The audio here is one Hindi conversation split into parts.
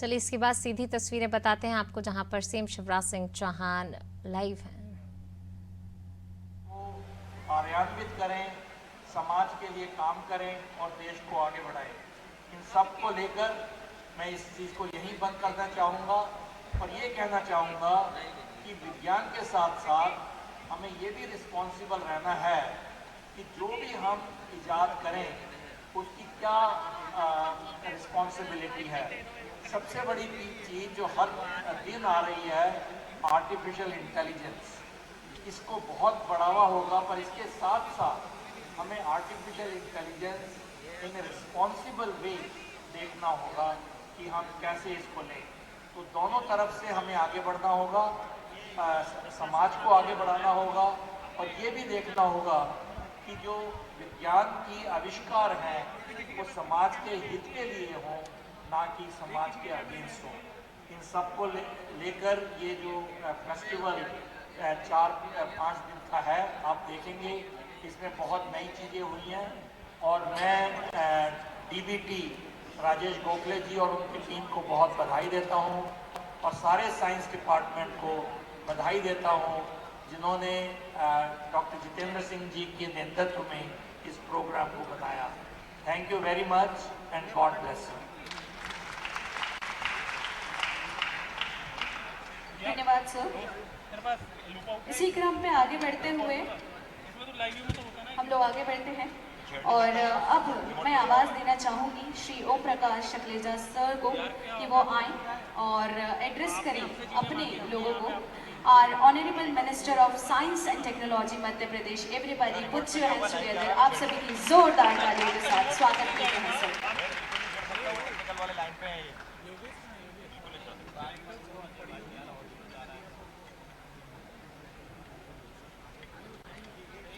चलिए इसके बाद सीधी तस्वीरें बताते हैं आपको, जहां पर सीएम शिवराज सिंह चौहान लाइव हैं। कार्यान्वित करें, समाज के लिए काम करें और देश को आगे बढ़ाएं। इन सब को लेकर मैं इस चीज़ को यहीं बंद करना चाहूँगा और ये कहना चाहूँगा कि विज्ञान के साथ साथ हमें ये भी रिस्पॉन्सिबल रहना है कि जो भी हम इजाद करें उसकी क्या रिस्पॉन्सिबिलिटी है। सबसे बड़ी चीज़ जो हर दिन आ रही है, आर्टिफिशियल इंटेलिजेंस, इसको बहुत बढ़ावा होगा, पर इसके साथ साथ हमें आर्टिफिशियल इंटेलिजेंस इन रिस्पॉन्सिबल वे देखना होगा कि हम कैसे इसको लें। तो दोनों तरफ से हमें आगे बढ़ना होगा, समाज को आगे बढ़ाना होगा और ये भी देखना होगा कि जो विज्ञान की आविष्कार हैं वो समाज के हित के लिए हों, ना कि समाज के अगेंस्ट हों। इन सबको लेकर ये जो फेस्टिवल 4-5 दिन का है, आप देखेंगे इसमें बहुत नई चीज़ें हुई हैं और मैं डीबीटी राजेश गोखले जी और उनकी टीम को बहुत बधाई देता हूं और सारे साइंस डिपार्टमेंट को बधाई देता हूं जिन्होंने डॉक्टर जितेंद्र सिंह जी के नेतृत्व में इस प्रोग्राम को बनाया। Thank you very much and God bless you. धन्यवाद सर। इसी क्रम में आगे बढ़ते हुए हम लोग आगे बढ़ते हैं और अब मैं आवाज़ देना चाहूँगी श्री ओम प्रकाश शक्लेजा सर को कि वो आएँ और एड्रेस करें अपने लोगों को। Our honourable minister of science and technology Madhya Pradesh, everybody put your hands together. आप सभी की जोरदार तालियों के साथ स्वागत करते हैं सर।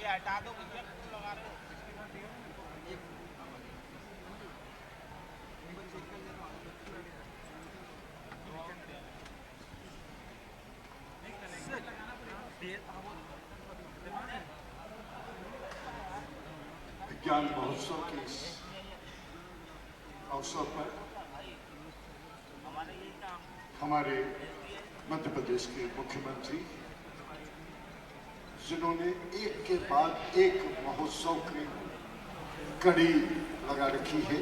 हटा दो, लगा दो। विज्ञान महोत्सव के इस अवसर पर हमारे मध्य प्रदेश के मुख्यमंत्री, जिन्होंने एक के बाद एक महोत्सव की कड़ी लगा रखी है,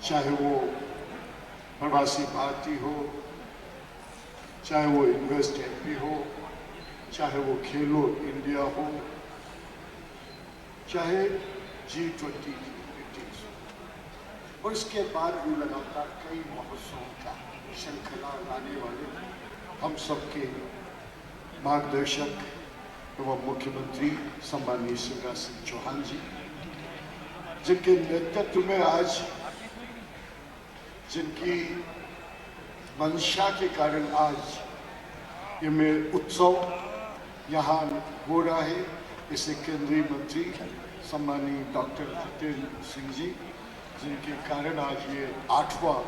चाहे वो प्रवासी भारतीय हो, चाहे वो इन्वेस्ट एमपी हो, चाहे वो खेलो इंडिया हो, चाहे G20 मीटिंग्स, और इसके बाद भी लगातार कई महोत्सवों का श्रृंखला लाने वाले हम सबके मार्गदर्शक एवं मुख्यमंत्री सम्माननीय शिवराज सिंह चौहान जी, जिनके नेतृत्व में आज, जिनकी मंशा के कारण आज ये में उत्सव यहाँ हो रहा है, इसे केंद्रीय मंत्री सम्माननीय डॉक्टर जितेंद्र सिंह जी, जिनके कारण आज ये 8वां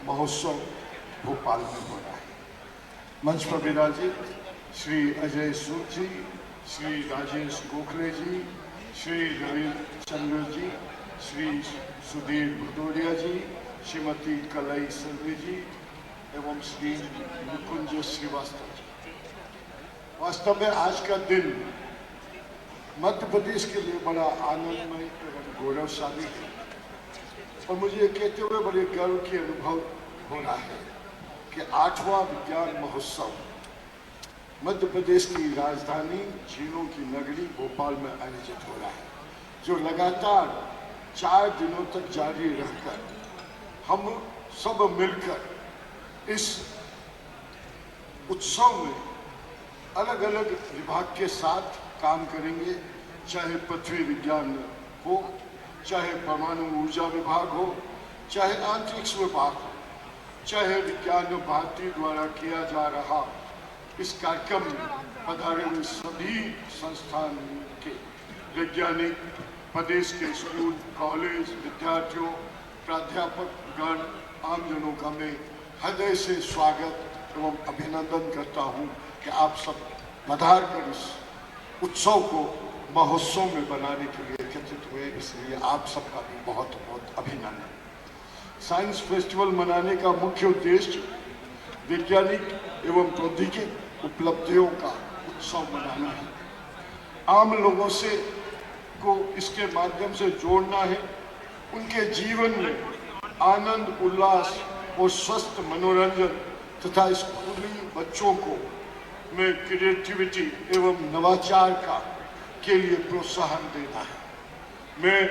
महोत्सव भोपाल में हो रहा है। मंच पर विराजित श्री अजय सूद जी, श्री राजेश गोखले जी, श्री रविचंद्र जी, श्री सुधीर भदौरिया जी, श्रीमती कलई सर्वे जी एवं श्री मुकुंज श्रीवास्तव जी। वास्तव में आज का दिन मध्य प्रदेश के लिए बड़ा आनंदमय एवं गौरवशाली है और मुझे ये कहते हुए बड़े गर्व की अनुभव हो रहा है कि 8वां विज्ञान महोत्सव मध्य प्रदेश की राजधानी झीलों की नगरी भोपाल में आयोजित हो रहा है, जो लगातार 4 दिनों तक जारी रहकर हम सब मिलकर इस उत्सव में अलग अलग विभाग के साथ काम करेंगे, चाहे पृथ्वी विज्ञान हो, चाहे परमाणु ऊर्जा विभाग हो, चाहे अंतरिक्ष विभाग हो, चाहे विज्ञान भारती द्वारा किया जा रहा इस कार्यक्रम में पधारे हुए सभी संस्थान के वैज्ञानिक, प्रदेश के स्कूल कॉलेज विद्यार्थियों, प्राध्यापक गण, आमजनों का मैं हृदय से स्वागत एवं अभिनंदन करता हूं कि आप सब पधार कर इस उत्सव को महोत्सव में बनाने के लिए एकत्रित हुए, इसलिए आप सबका भी बहुत बहुत अभिनंदन। साइंस फेस्टिवल मनाने का मुख्य उद्देश्य वैज्ञानिक एवं प्रौद्योगिकी उपलब्धियों का उत्सव मनाना है। आम लोगों से को इसके माध्यम से जोड़ना है, उनके जीवन में आनंद, उल्लास और स्वस्थ मनोरंजन तथा स्कूली बच्चों को में क्रिएटिविटी एवं नवाचार के लिए प्रोत्साहन देना है। मैं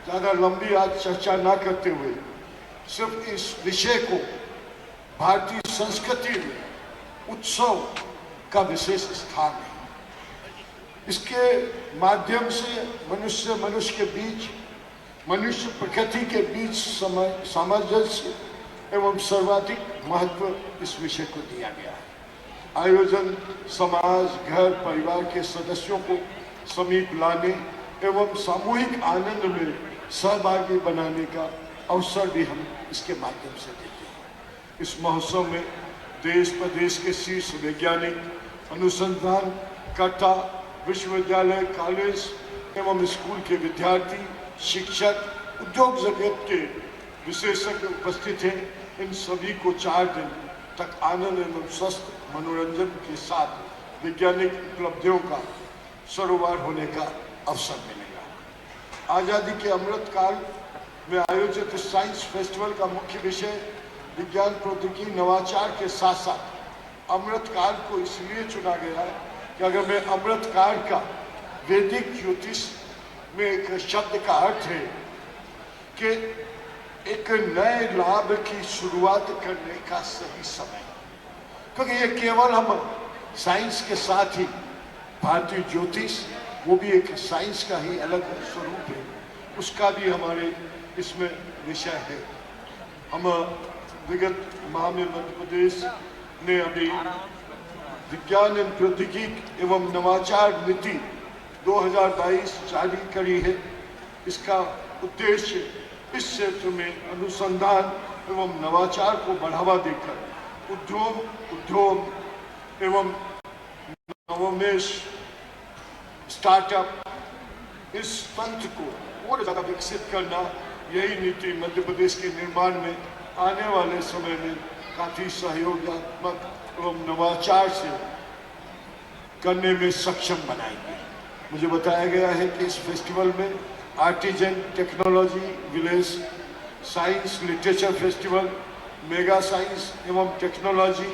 ज़्यादा लंबी आज चर्चा ना करते हुए सिर्फ इस विषय को भारतीय संस्कृति में उत्सव का विशेष स्थान है। इसके माध्यम से मनुष्य के बीच, मनुष्य प्रकृति के बीच सामंजस्य एवं सर्वाधिक महत्व इस विषय को दिया गया है। आयोजन समाज, घर, परिवार के सदस्यों को समीप लाने एवं सामूहिक आनंद में सहभागी बनाने का अवसर भी हम इसके माध्यम से देते हैं। इस महोत्सव में देश प्रदेश के शीर्ष वैज्ञानिक, अनुसंधानकर्ता, विश्वविद्यालय, कॉलेज एवं स्कूल के विद्यार्थी, शिक्षक, उद्योग जगत के विशेषज्ञ उपस्थित हैं। इन सभी को 4 दिन तक आनंद एवं स्वस्थ मनोरंजन के साथ वैज्ञानिक उपलब्धियों का सरोवर होने का अवसर मिलेगा। आज़ादी के अमृत काल में आयोजित इस साइंस फेस्टिवल का मुख्य विषय विज्ञान, प्रौद्योगिकी, नवाचार के साथ साथ अमृत काल को इसलिए चुना गया है कि अगर मैं अमृत काल का वैदिक ज्योतिष में एक शब्द का अर्थ है कि एक नए लाभ की शुरुआत करने का सही समय, क्योंकि ये केवल हम साइंस के साथ ही भारतीय ज्योतिष, वो भी एक साइंस का ही अलग स्वरूप है, उसका भी हमारे इसमें विषय है। हम विगत माह में मध्य प्रदेश ने अभी विज्ञान एवं प्रौद्योगिकी एवं नवाचार नीति 2022 जारी करी है। इसका उद्देश्य इस क्षेत्र में अनुसंधान एवं नवाचार को बढ़ावा देकर उद्योग एवं नवोन्मेष, स्टार्टअप, इस तंत्र को और ज़्यादा विकसित करना, यही नीति मध्य प्रदेश के निर्माण में आने वाले समय में काफ़ी सहयोगात्मक एवं नवाचार से करने में सक्षम बनाएंगे। मुझे बताया गया है कि इस फेस्टिवल में artisan technology village, science literature festival, mega science एवं technology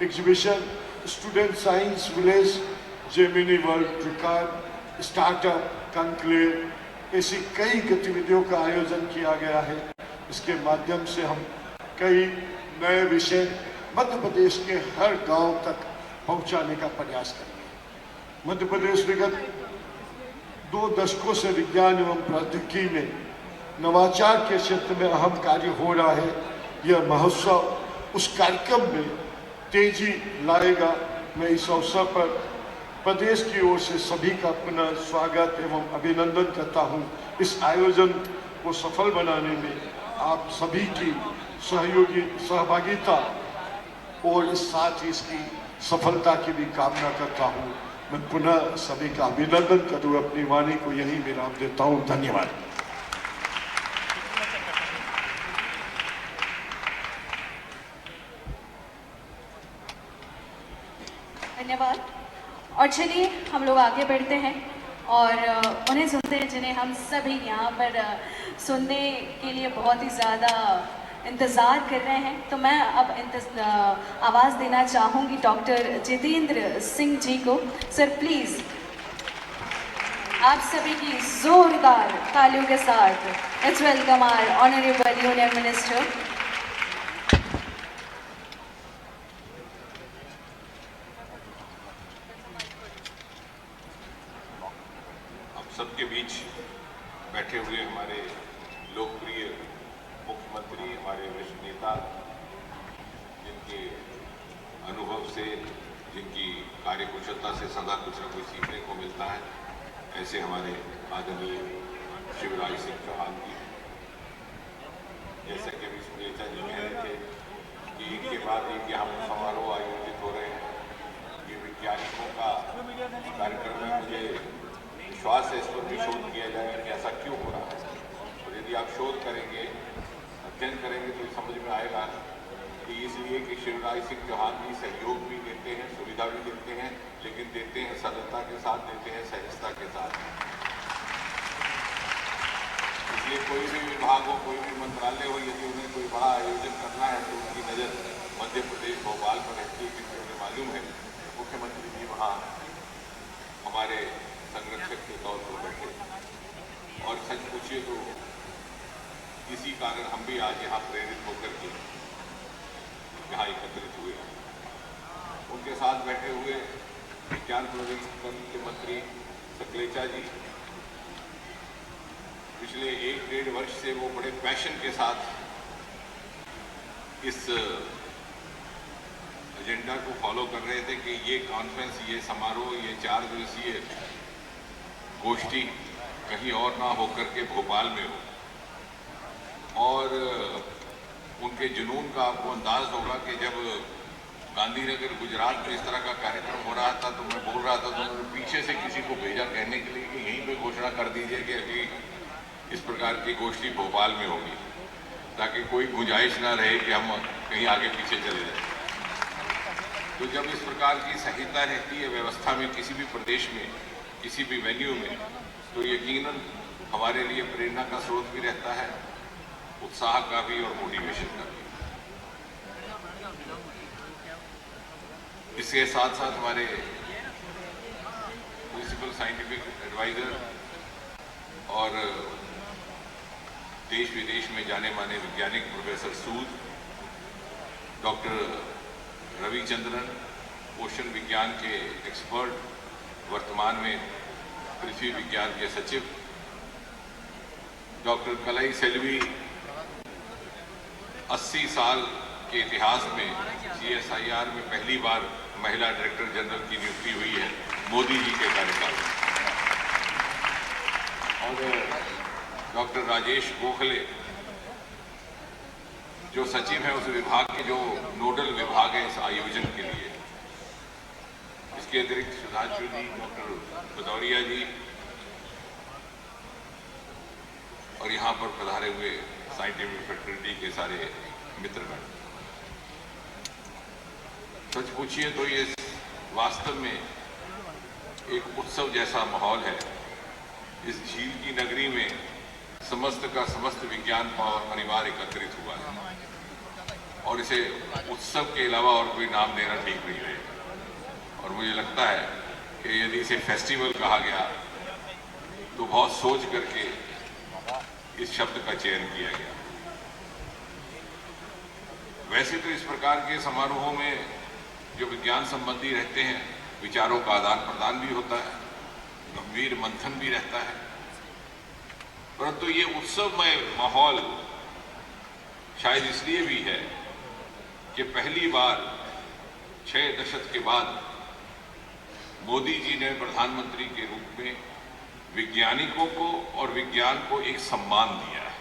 exhibition, student science village, जेमिनी वर्ल्ड प्रकार, स्टार्टअप कॉन्क्लेव, ऐसी कई गतिविधियों का आयोजन किया गया है। इसके माध्यम से हम कई नए विषय मध्य प्रदेश के हर गांव तक पहुंचाने का प्रयास करेंगे। मध्य प्रदेश विगत 2 दशकों से विज्ञान एवं प्रौद्योगिकी में नवाचार के क्षेत्र में अहम कार्य हो रहा है। यह महोत्सव उस कार्यक्रम में तेजी लाएगा। मैं इस अवसर पर प्रदेश की ओर से सभी का पुनः स्वागत एवं अभिनंदन करता हूं। इस आयोजन को सफल बनाने में आप सभी की सहभागिता और इस साथ ही इसकी सफलता की भी कामना करता हूं। मैं पुनः सभी का अभिनंदन करूँ, अपनी वाणी को यही विराम देता हूं। धन्यवाद। धन्यवाद। और चलिए हम लोग आगे बढ़ते हैं और उन्हें सुनते हैं जिन्हें हम सभी यहाँ पर सुनने के लिए बहुत ही ज़्यादा इंतज़ार कर रहे हैं। तो मैं अब आवाज़ देना चाहूँगी डॉक्टर जितेंद्र सिंह जी को। सर प्लीज़ आप सभी की जोरदार तालियों के साथ let's welcome our honourable union minister. सबके बीच बैठे हुए हमारे लोकप्रिय मुख्यमंत्री, हमारे वरिष्ठ नेता, जिनके अनुभव से, जिनकी कार्यकुशलता से सदा कुछ न कुछ सीखने को मिलता है, ऐसे हमारे आदरणीय शिवराज सिंह चौहान जी। जैसा कि अभी सुनीता जी कह रहे थे कि ईद के बाद एक यहाँ समारोह आयोजित हो रहे हैं, ये वैज्ञानिकों का कार्यक्रम है। मुझे विश्वास है इस पर भी शोध किया जाएगा कि ऐसा क्यों हो रहा है, और यदि आप शोध करेंगे अध्ययन करेंगे तो समझ में आएगा कि इसलिए कि शिवराज सिंह चौहान जी सहयोग भी देते हैं, सुविधा भी देते हैं, लेकिन देते हैं सरलता के साथ, देते हैं सहजता के साथ। इसलिए कोई भी विभाग हो, कोई भी मंत्रालय हो, यदि उन्हें कोई बड़ा आयोजन करना है तो उनकी नज़र मध्य प्रदेश भोपाल पर रहती है, क्योंकि उन्हें मालूम है मुख्यमंत्री जी वहाँ हमारे संरक्षक के तौर पर बैठे। और सच पूछिए तो इसी कारण हम भी आज यहाँ प्रेरित होकर के यहाँ एकत्रित हुए। उनके साथ बैठे हुए विज्ञान प्रौद्योगिकी के मंत्री सकलेचा जी, पिछले 1-1.5 वर्ष से वो बड़े पैशन के साथ इस एजेंडा को फॉलो कर रहे थे कि ये कॉन्फ्रेंस, ये समारोह, ये 4 दिवसीय गोष्ठी कहीं और ना होकर के भोपाल में हो। और उनके जुनून का आपको अंदाज होगा कि जब गांधीनगर गुजरात में इस तरह का कार्यक्रम हो रहा था तो मैं बोल रहा था तो उन्होंने पीछे से किसी को भेजा कहने के लिए कि यहीं पे घोषणा कर दीजिए कि अभी इस प्रकार की गोष्ठी भोपाल में होगी, ताकि कोई गुंजाइश ना रहे कि हम कहीं आगे पीछे चले जाएं। तो जब इस प्रकार की संहिता रहती है व्यवस्था में किसी भी प्रदेश में, किसी भी वेन्यू में, तो यकीनन हमारे लिए प्रेरणा का स्रोत भी रहता है, उत्साह का भी और मोटिवेशन का भी। इसके साथ साथ हमारे प्रिंसिपल साइंटिफिक एडवाइजर और देश विदेश में जाने माने वैज्ञानिक प्रोफेसर सूद, डॉक्टर रविचंद्रन, ओशन विज्ञान के एक्सपर्ट, वर्तमान में पृथ्वी विज्ञान के सचिव, डॉक्टर कलई सेल्वी, 80 साल के इतिहास में CSIR में पहली बार महिला डायरेक्टर जनरल की नियुक्ति हुई है मोदी जी के कार्यकाल में, और डॉक्टर राजेश गोखले जो सचिव है उस विभाग के, जो नोडल विभाग है इस आयोजन के लिए। इसके अतिरिक्त सुधांशु जी, डॉक्टर भदौरिया जी और यहाँ पर पधारे हुए साइंटिफिक फैकल्टी के सारे मित्रगण। सच पूछिए तो ये वास्तव में एक उत्सव जैसा माहौल है। इस झील की नगरी में समस्त का समस्त विज्ञान परिवार एकत्रित हुआ है और इसे उत्सव के अलावा और कोई नाम देना ठीक नहीं रहेगा। और मुझे लगता है कि यदि इसे फेस्टिवल कहा गया तो बहुत सोच करके इस शब्द का चयन किया गया। वैसे तो इस प्रकार के समारोहों में जो विज्ञान संबंधी रहते हैं, विचारों का आदान प्रदान भी होता है, गंभीर मंथन भी रहता है, परंतु ये उत्सवमय माहौल शायद इसलिए भी है कि पहली बार 6 दशक के बाद मोदी जी ने प्रधानमंत्री के रूप में वैज्ञानिकों को और विज्ञान को एक सम्मान दिया है,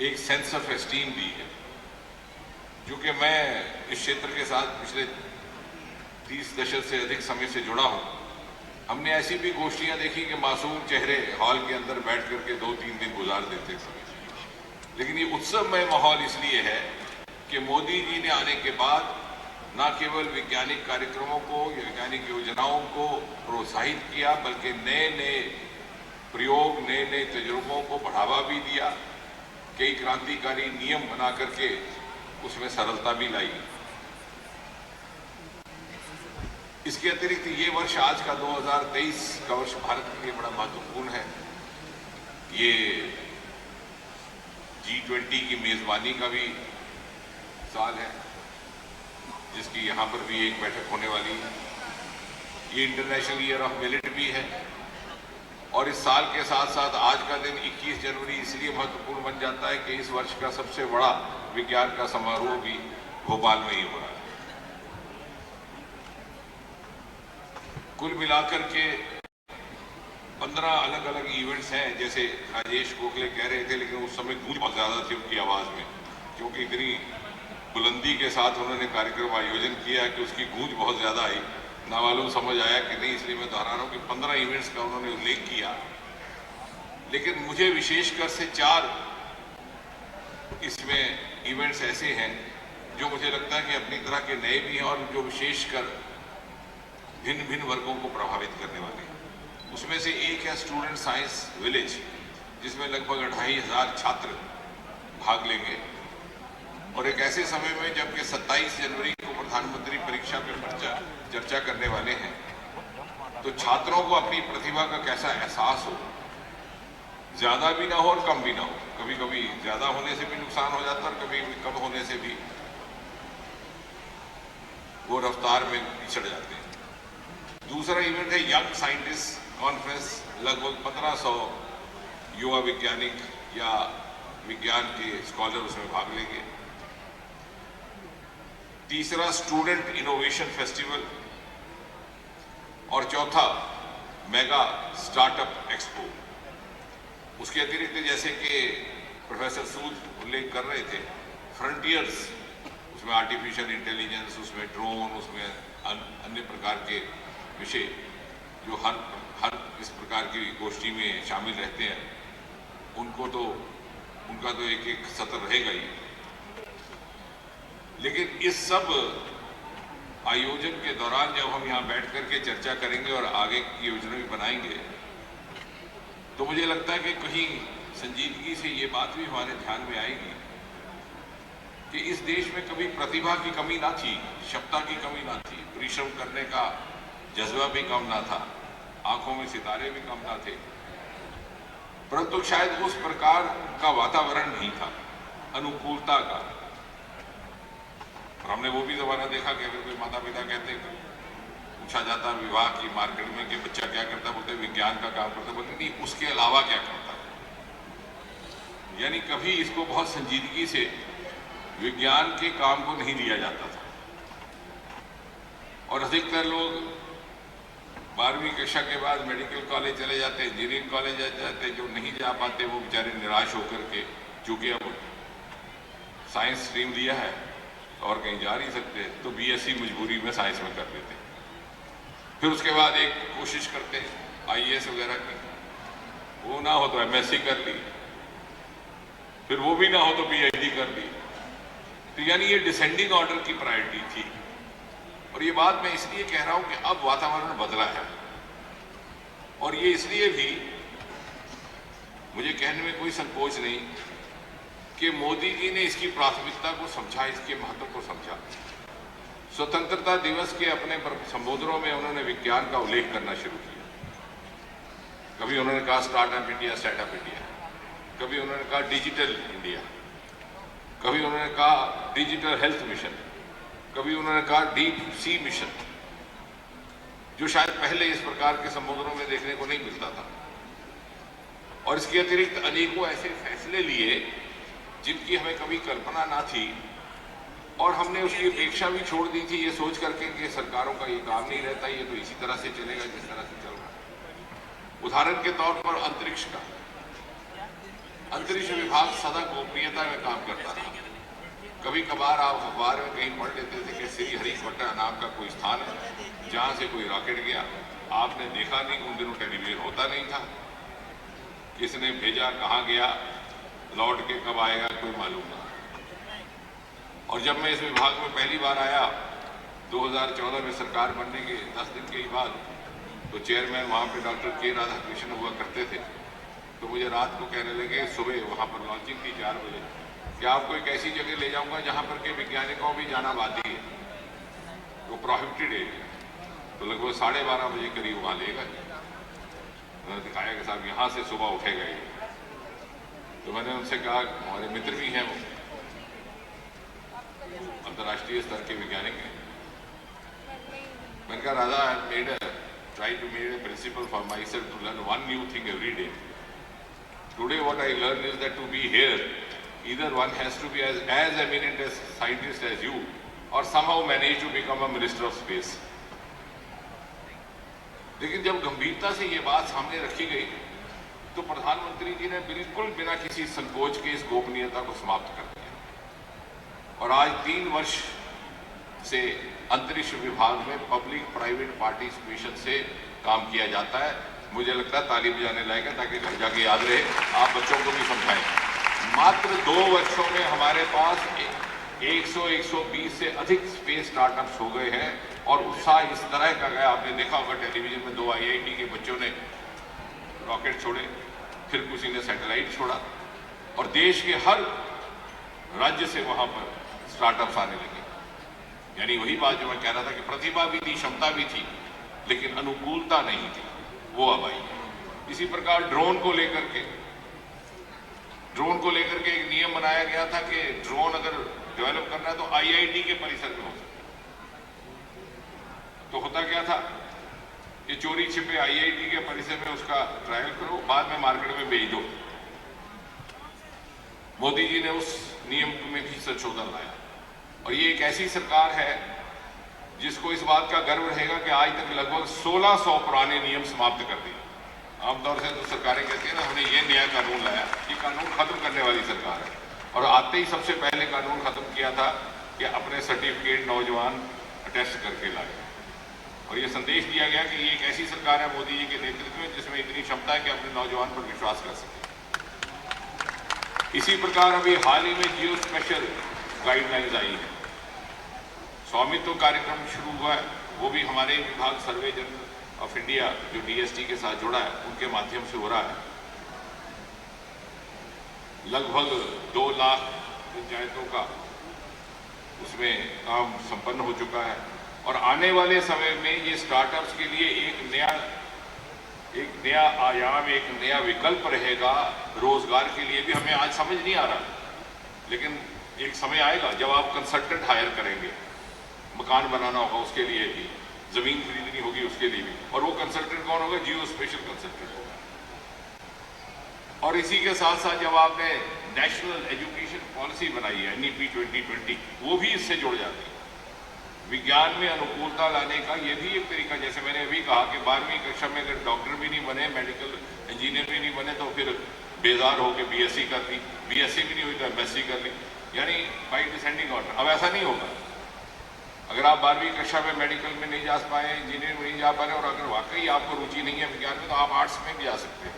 एक सेंस ऑफ एस्टीम दी है। जो कि मैं इस क्षेत्र के साथ पिछले 30 दशक से अधिक समय से जुड़ा हूं, हमने ऐसी भी गोष्ठियां देखी कि मासूम चेहरे हॉल के अंदर बैठ करके 2-3 दिन गुजार देते थे। लेकिन ये उत्सवमय माहौल इसलिए है कि मोदी जी ने आने के बाद न केवल वैज्ञानिक कार्यक्रमों को या वैज्ञानिक योजनाओं को प्रोत्साहित किया, बल्कि नए नए प्रयोग, नए नए तजुर्बों को बढ़ावा भी दिया, कई क्रांतिकारी नियम बना करके उसमें सरलता भी लाई। इसके अतिरिक्त ये वर्ष आज का 2023 का वर्ष भारत के लिए बड़ा महत्वपूर्ण है। ये G20 की मेजबानी का भी साल है, जिसकी यहाँ पर भी एक बैठक होने वाली है। ये इंटरनेशनल ईयर ऑफ मिलेट भी है और इस साल के साथ साथ आज का दिन 21 जनवरी इसलिए महत्वपूर्ण बन जाता है कि इस वर्ष का सबसे बड़ा विज्ञान का समारोह भी भोपाल में ही हो रहा है। कुल मिलाकर के 15 अलग अलग इवेंट्स हैं, जैसे राजेश गोखले कह रहे थे, लेकिन उस समय गूंज बहुत ज़्यादा थी उनकी आवाज़ में, क्योंकि इतनी बुलंदी के साथ उन्होंने कार्यक्रम आयोजन किया कि उसकी गूंज बहुत ज़्यादा आई। नामालूम समझ आया कि नहीं, इसलिए मैं दोहरा रहा हूँ कि 15 इवेंट्स का उन्होंने उल्लेख किया। लेकिन मुझे विशेषकर से 4 इसमें इवेंट्स ऐसे हैं जो मुझे लगता है कि अपनी तरह के नए भी हैं और जो विशेषकर भिन्न भिन्न वर्गों को प्रभावित करने वाले हैं। उसमें से एक है स्टूडेंट साइंस विलेज, जिसमें लगभग 2500 छात्र भाग लेंगे और एक ऐसे समय में जबकि 27 जनवरी को प्रधानमंत्री परीक्षा पे चर्चा करने वाले हैं, तो छात्रों को अपनी प्रतिभा का कैसा एहसास हो, ज्यादा भी ना हो और कम भी ना हो। कभी कभी ज्यादा होने से भी नुकसान हो जाता है और कभी कम होने से भी वो रफ्तार में पिछड़ जाते हैं। दूसरा इवेंट है यंग साइंटिस्ट कॉन्फ्रेंस, लगभग 1500 युवा वैज्ञानिक या विज्ञान के स्कॉलर उसमें भाग लेंगे। तीसरा स्टूडेंट इनोवेशन फेस्टिवल और चौथा मेगा स्टार्टअप एक्सपो। उसके अतिरिक्त जैसे कि प्रोफेसर सूद उल्लेख कर रहे थे, फ्रंटियर्स, उसमें आर्टिफिशियल इंटेलिजेंस, उसमें ड्रोन, उसमें अन्य प्रकार के विषय जो हर इस प्रकार की गोष्ठी में शामिल रहते हैं, उनका तो एक एक सत्र रहेगा ही। लेकिन इस सब आयोजन के दौरान जब हम यहाँ बैठ करके चर्चा करेंगे और आगे की योजना भी बनाएंगे, तो मुझे लगता है कि कहीं संजीदगी से ये बात भी हमारे ध्यान में आएगी कि इस देश में कभी प्रतिभा की कमी ना थी, क्षमता की कमी ना थी, परिश्रम करने का जज्बा भी कम ना था, आंखों में सितारे भी कम ना थे, परंतु शायद उस प्रकार का वातावरण नहीं था अनुकूलता का। और हमने वो भी जमाना देखा कि अगर कोई माता पिता कहते, पूछा जाता विवाह की मार्केट में कि बच्चा क्या करता, बोलते विज्ञान का काम करता, बोलते नहीं उसके अलावा क्या करता। यानी कभी इसको बहुत संजीदगी से विज्ञान के काम को नहीं लिया जाता था। और अधिकतर लोग 12वीं कक्षा के बाद मेडिकल कॉलेज चले जाते, इंजीनियरिंग कॉलेज जाते, जो नहीं जा पाते वो बेचारे निराश होकर के, चूंकि अब साइंस स्ट्रीम लिया है और कहीं जा नहीं सकते, तो बीएससी मजबूरी में साइंस में कर लेते। फिर उसके बाद एक कोशिश करते आईएएस वगैरह की, वो ना हो तो एमएससी कर ली, फिर वो भी ना हो तो पीएचडी कर ली। तो यानी ये डिसेंडिंग ऑर्डर की प्रायोरिटी थी। और ये बात मैं इसलिए कह रहा हूं कि अब वातावरण बदला है, और ये इसलिए भी मुझे कहने में कोई संकोच नहीं कि मोदी जी ने इसकी प्राथमिकता को समझा, इसके महत्व को समझा। स्वतंत्रता दिवस के अपने संबोधनों में उन्होंने विज्ञान का उल्लेख करना शुरू किया। कभी उन्होंने कहा स्टार्टअप इंडिया, सेटअप इंडिया, कभी उन्होंने कहा डिजिटल इंडिया, कभी उन्होंने कहा डिजिटल हेल्थ मिशन, कभी उन्होंने कहा डीप सी मिशन, जो शायद पहले इस प्रकार के संबोधनों में देखने को नहीं मिलता था। और इसके अतिरिक्त अनेकों ऐसे फैसले लिए जिनकी हमें कभी कल्पना ना थी, और हमने उसकी अपेक्षा भी छोड़ दी थी ये सोच करके कि सरकारों का ये काम नहीं रहता, ये तो इसी तरह से चलेगा जिस तरह से चल रहा है। उदाहरण के तौर पर अंतरिक्ष का, अंतरिक्ष विभाग सदा गोपनीयता में काम करता रहा। कभी कभार आप अखबार में कहीं पढ़ लेते थे कि श्री हरिकोटा नाम का कोई स्थान है जहां से कोई रॉकेट गया, आपने देखा नहीं, उन दिनों टेलीविजन होता नहीं था, किसने भेजा, कहाँ गया, लौट के कब आएगा कोई मालूम ना। और जब मैं इस विभाग में पहली बार आया 2014 में सरकार बनने के 10 दिन के ही बाद, तो चेयरमैन वहाँ पे डॉक्टर के राधाकृष्णन हुआ करते थे। तो मुझे रात को कहने लगे, सुबह वहाँ पर लॉन्चिंग थी 4 बजे, कि आपको एक ऐसी जगह ले जाऊंगा जहाँ पर के वैज्ञानिकों भी जाना बाकी है, वो प्रोहिबिटेड एरिया। तो लगभग 12:30 बजे करीब वहाँ ले गए। उन्होंने दिखाया कि साहब यहाँ से सुबह उठेगा ये। तो मैंने उनसे कहा, हमारे मित्र भी हैं, वो अंतर्राष्ट्रीय स्तर के वैज्ञानिक हैं। मैंने कहा, राधा, आई try to make a principle for myself to learn one new thing every day. Today what I learned is that to be here, either one has to be as eminent as scientist as you, or somehow manage to become a minister of space. लेकिन जब गंभीरता से ये बात सामने रखी गई, तो प्रधानमंत्री जी ने बिल्कुल बिना किसी संकोच के इस गोपनीयता को समाप्त कर दिया। और आज 3 वर्ष से अंतरिक्ष विभाग में पब्लिक प्राइवेट पार्टिसिपेशन से काम किया जाता है। मुझे लगता है ताली बजाने लायक है, ताकि घर जाके याद रहे, आप बच्चों को भी समझाएं। मात्र 2 वर्षों में हमारे पास 100-120 से अधिक स्पेस स्टार्टअप्स हो गए हैं और उत्साह इस तरह का गया, आपने देखा होगा टेलीविजन में 2 IIT के बच्चों ने रॉकेट छोड़े, फिर किसी ने सैटेलाइट छोड़ा और देश के हर राज्य से वहां पर स्टार्टअप्स आने लगे। यानी वही बात जो मैं कह रहा था कि प्रतिभा भी थी, क्षमता भी थी, लेकिन अनुकूलता नहीं थी, वो अब आई है। इसी प्रकार ड्रोन को लेकर के एक नियम बनाया गया था कि ड्रोन अगर डेवलप करना है तो IIT के परिसर में हो सकता। तो होता क्या था कि चोरी छिपे IIT के परिसर में उसका ट्रायल करो, बाद में मार्केट में बेच दो। मोदी जी ने उस नियम में भी संशोधन लाया और ये एक ऐसी सरकार है जिसको इस बात का गर्व रहेगा कि आज तक लगभग 1600 पुराने नियम समाप्त कर दिए। आमतौर से तो सरकारें कहती हैं ना, हमने ये नया कानून लाया, ये कानून खत्म करने वाली सरकार है। और आते ही सबसे पहले कानून खत्म किया था कि अपने सर्टिफिकेट नौजवान टेस्ट करके लाए और ये संदेश दिया गया कि ये एक ऐसी सरकार है मोदी जी के नेतृत्व में जिसमें इतनी क्षमता है कि अपने नौजवान पर विश्वास कर सके। इसी प्रकार अभी हाल ही में जियो स्पेशल गाइडलाइंस आई है, स्वामित्व कार्यक्रम शुरू हुआ है, वो भी हमारे विभाग सर्वे जनरल ऑफ इंडिया जो DST के साथ जुड़ा है उनके माध्यम से हो रहा है। लगभग 2 लाख पंचायतों का उसमें काम संपन्न हो चुका है और आने वाले समय में ये स्टार्टअप्स के लिए एक नया आयाम, एक नया विकल्प रहेगा रोजगार के लिए भी। हमें आज समझ नहीं आ रहा, लेकिन एक समय आएगा जब आप कंसल्टेंट हायर करेंगे, मकान बनाना होगा उसके लिए भी, जमीन खरीदनी होगी उसके लिए भी, और वो कंसल्टेंट कौन होगा? जियो स्पेशल कंसल्टेंट होगा। और इसी के साथ साथ जब आपने नेशनल एजुकेशन पॉलिसी बनाई है NEP 2020, वो भी इससे जुड़ जाती है। विज्ञान में अनुकूलता लाने का ये भी एक तरीका, जैसे मैंने अभी कहा कि 12वीं कक्षा में अगर डॉक्टर भी नहीं बने, मेडिकल इंजीनियर भी नहीं बने, तो फिर बेजार होकर BSc कर ली, BSc भी नहीं हुई तो MSc कर ली, यानी बाई डिसेंडिंग ऑर्डर। अब ऐसा नहीं होगा। अगर आप 12वीं कक्षा में मेडिकल में नहीं जा पाए, इंजीनियरिंग में नहीं जा पाए और अगर वाकई आपको रुचि नहीं है विज्ञान में, तो आप आर्ट्स में भी जा सकते हैं,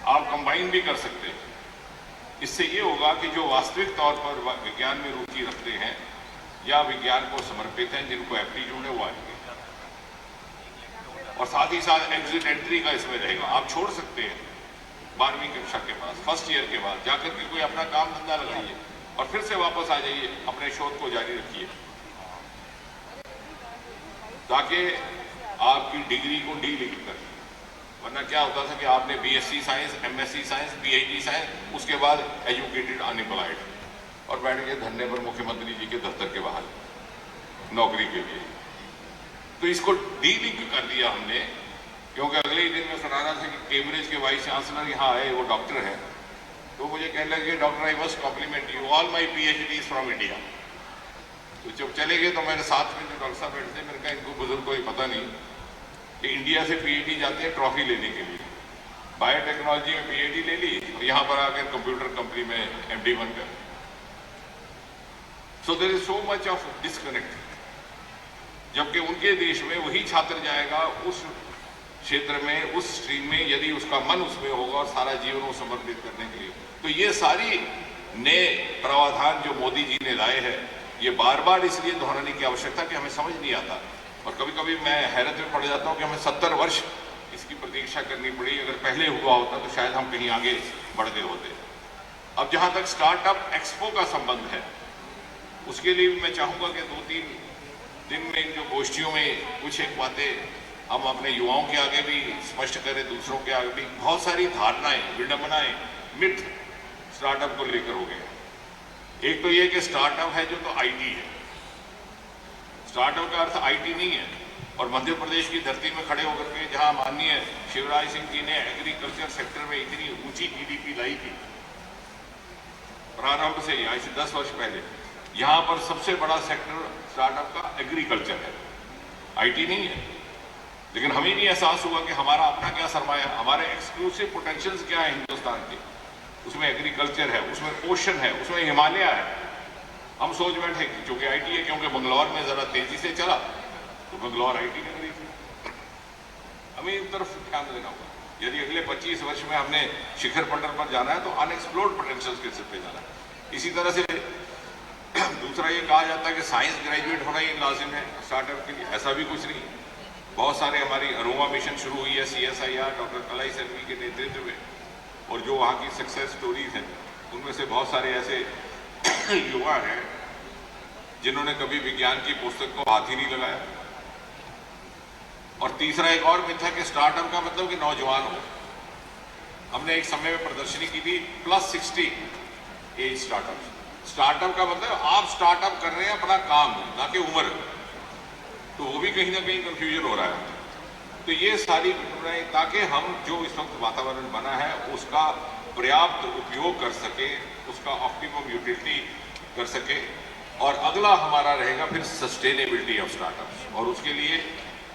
आप कंबाइन भी कर सकते हैं। इससे ये होगा कि जो वास्तविक तौर पर विज्ञान में रुचि रखते हैं या विज्ञान को समर्पित हैं, जिनको एप्टीट्यूड है, वो आएंगे। और साथ ही साथ एग्जिट एंट्री का इसमें रहेगा। आप छोड़ सकते हैं 12वीं कक्षा के बाद, फर्स्ट ईयर के बाद जाकर के कोई अपना काम धंधा लगाइए और फिर से वापस आ जाइए, अपने शोध को जारी रखिए, ताकि आपकी डिग्री को डीलिंक करें। वरना क्या होता था कि आपने BSc science, MSc science, PhD science, उसके बाद एजुकेटेड अनएम्प्लॉयड और बैठ गए धरने पर मुख्यमंत्री जी के दफ्तर के बाहर नौकरी के लिए। तो इसको डीलिंक कर दिया हमने, क्योंकि अगले ही दिन में सुना रहा था कि कैम्ब्रिज के वाइस चांसलर यहाँ आए, वो डॉक्टर हैं, तो मुझे कहने लगे, doctor I must compliment you, all my PhDs from India. तो जब चले गए तो मेरे साथ में जो डॉक्टर साहब बैठे थे, मैंने कहा इनको बुजुर्ग को ही पता नहीं कि इंडिया से PhD जाते हैं ट्रॉफी लेने के लिए, बायोटेक्नोलॉजी में PhD ले ली और यहाँ पर आकर कंप्यूटर कंपनी में MD बनकर। So there is so much of disconnect. जबकि उनके देश में वही छात्र जाएगा उस क्षेत्र में, उस स्ट्रीम में, यदि उसका मन उसमें होगा और सारा जीवन वो समर्पित करने के लिए। तो ये सारी नए प्रावधान जो मोदी जी ने लाए हैं, ये बार बार इसलिए दोहराने की आवश्यकता कि हमें समझ नहीं आता और कभी कभी मैं हैरत में पड़ जाता हूँ कि हमें 70 वर्ष इसकी प्रतीक्षा करनी पड़ी। अगर पहले हुआ होता तो शायद हम कहीं आगे बढ़ गए होते। अब जहाँ तक स्टार्टअप एक्सपो का संबंध है, उसके लिए भी मैं चाहूँगा कि 2-3 दिन में इन जो गोष्ठियों में कुछ एक बातें हम अपने युवाओं के आगे भी स्पष्ट करें, दूसरों के आगे भी। बहुत सारी धारणाएं, विडंबनाएं, मिथ स्टार्टअप को लेकर हो गए। एक तो ये कि स्टार्टअप है जो तो IT है, स्टार्टअप का अर्थ IT नहीं है। और मध्य प्रदेश की धरती में खड़े होकर के जहां माननीय शिवराज सिंह जी ने एग्रीकल्चर सेक्टर में इतनी ऊंची GDP लाई थी प्रारंभ से, आज से 10 वर्ष पहले, यहां पर सबसे बड़ा सेक्टर स्टार्टअप का एग्रीकल्चर है, IT नहीं है। लेकिन हमें नहीं एहसास हुआ कि हमारा अपना क्या सरमाया, हमारे एक्सक्लूसिव पोटेंशियल्स क्या है हिंदुस्तान के। उसमें एग्रीकल्चर है, उसमें ओशन है, उसमें हिमालय है। हम सोच बैठे कि चूंकि IT है, क्योंकि बंगलौर में जरा तेजी से चला तो बंगलौर IT नगरी थी। हमें इन तरफ ध्यान देना होगा। यदि अगले 25 वर्ष में हमने शिखर पंडर पर जाना है तो अनएक्सप्लोर्ड पोटेंशियल के सिर पे जाना है। इसी तरह से दूसरा ये कहा जाता है कि साइंस ग्रेजुएट होना ही लाजिम है स्टार्टअप के लिए, ऐसा भी कुछ नहीं। बहुत सारे हमारी अरोमा मिशन शुरू हुई है CSIR डॉक्टर कलाई सेल्वी के नेतृत्व में, और जो वहाँ की सक्सेस स्टोरीज हैं उनमें से बहुत सारे ऐसे युवा हैं जिन्होंने कभी विज्ञान की पुस्तक को हाथ ही नहीं लगाया। और तीसरा एक और मिथ है कि स्टार्टअप का मतलब कि नौजवान हो। हमने एक समय में प्रदर्शनी की थी +60 एज स्टार्टअप। स्टार्टअप का मतलब आप स्टार्टअप कर रहे हैं अपना काम, ना कि उम्र, तो वो भी कहीं ना कहीं कंफ्यूजन हो रहा है। तो ये सारी घटनाएं, ताकि हम जो इस वक्त वातावरण बना है उसका पर्याप्त उपयोग कर सके, उसका ऑप्टिमम यूटिलिटी कर सके। और अगला हमारा रहेगा फिर सस्टेनेबिलिटी ऑफ स्टार्टअप्स, और उसके लिए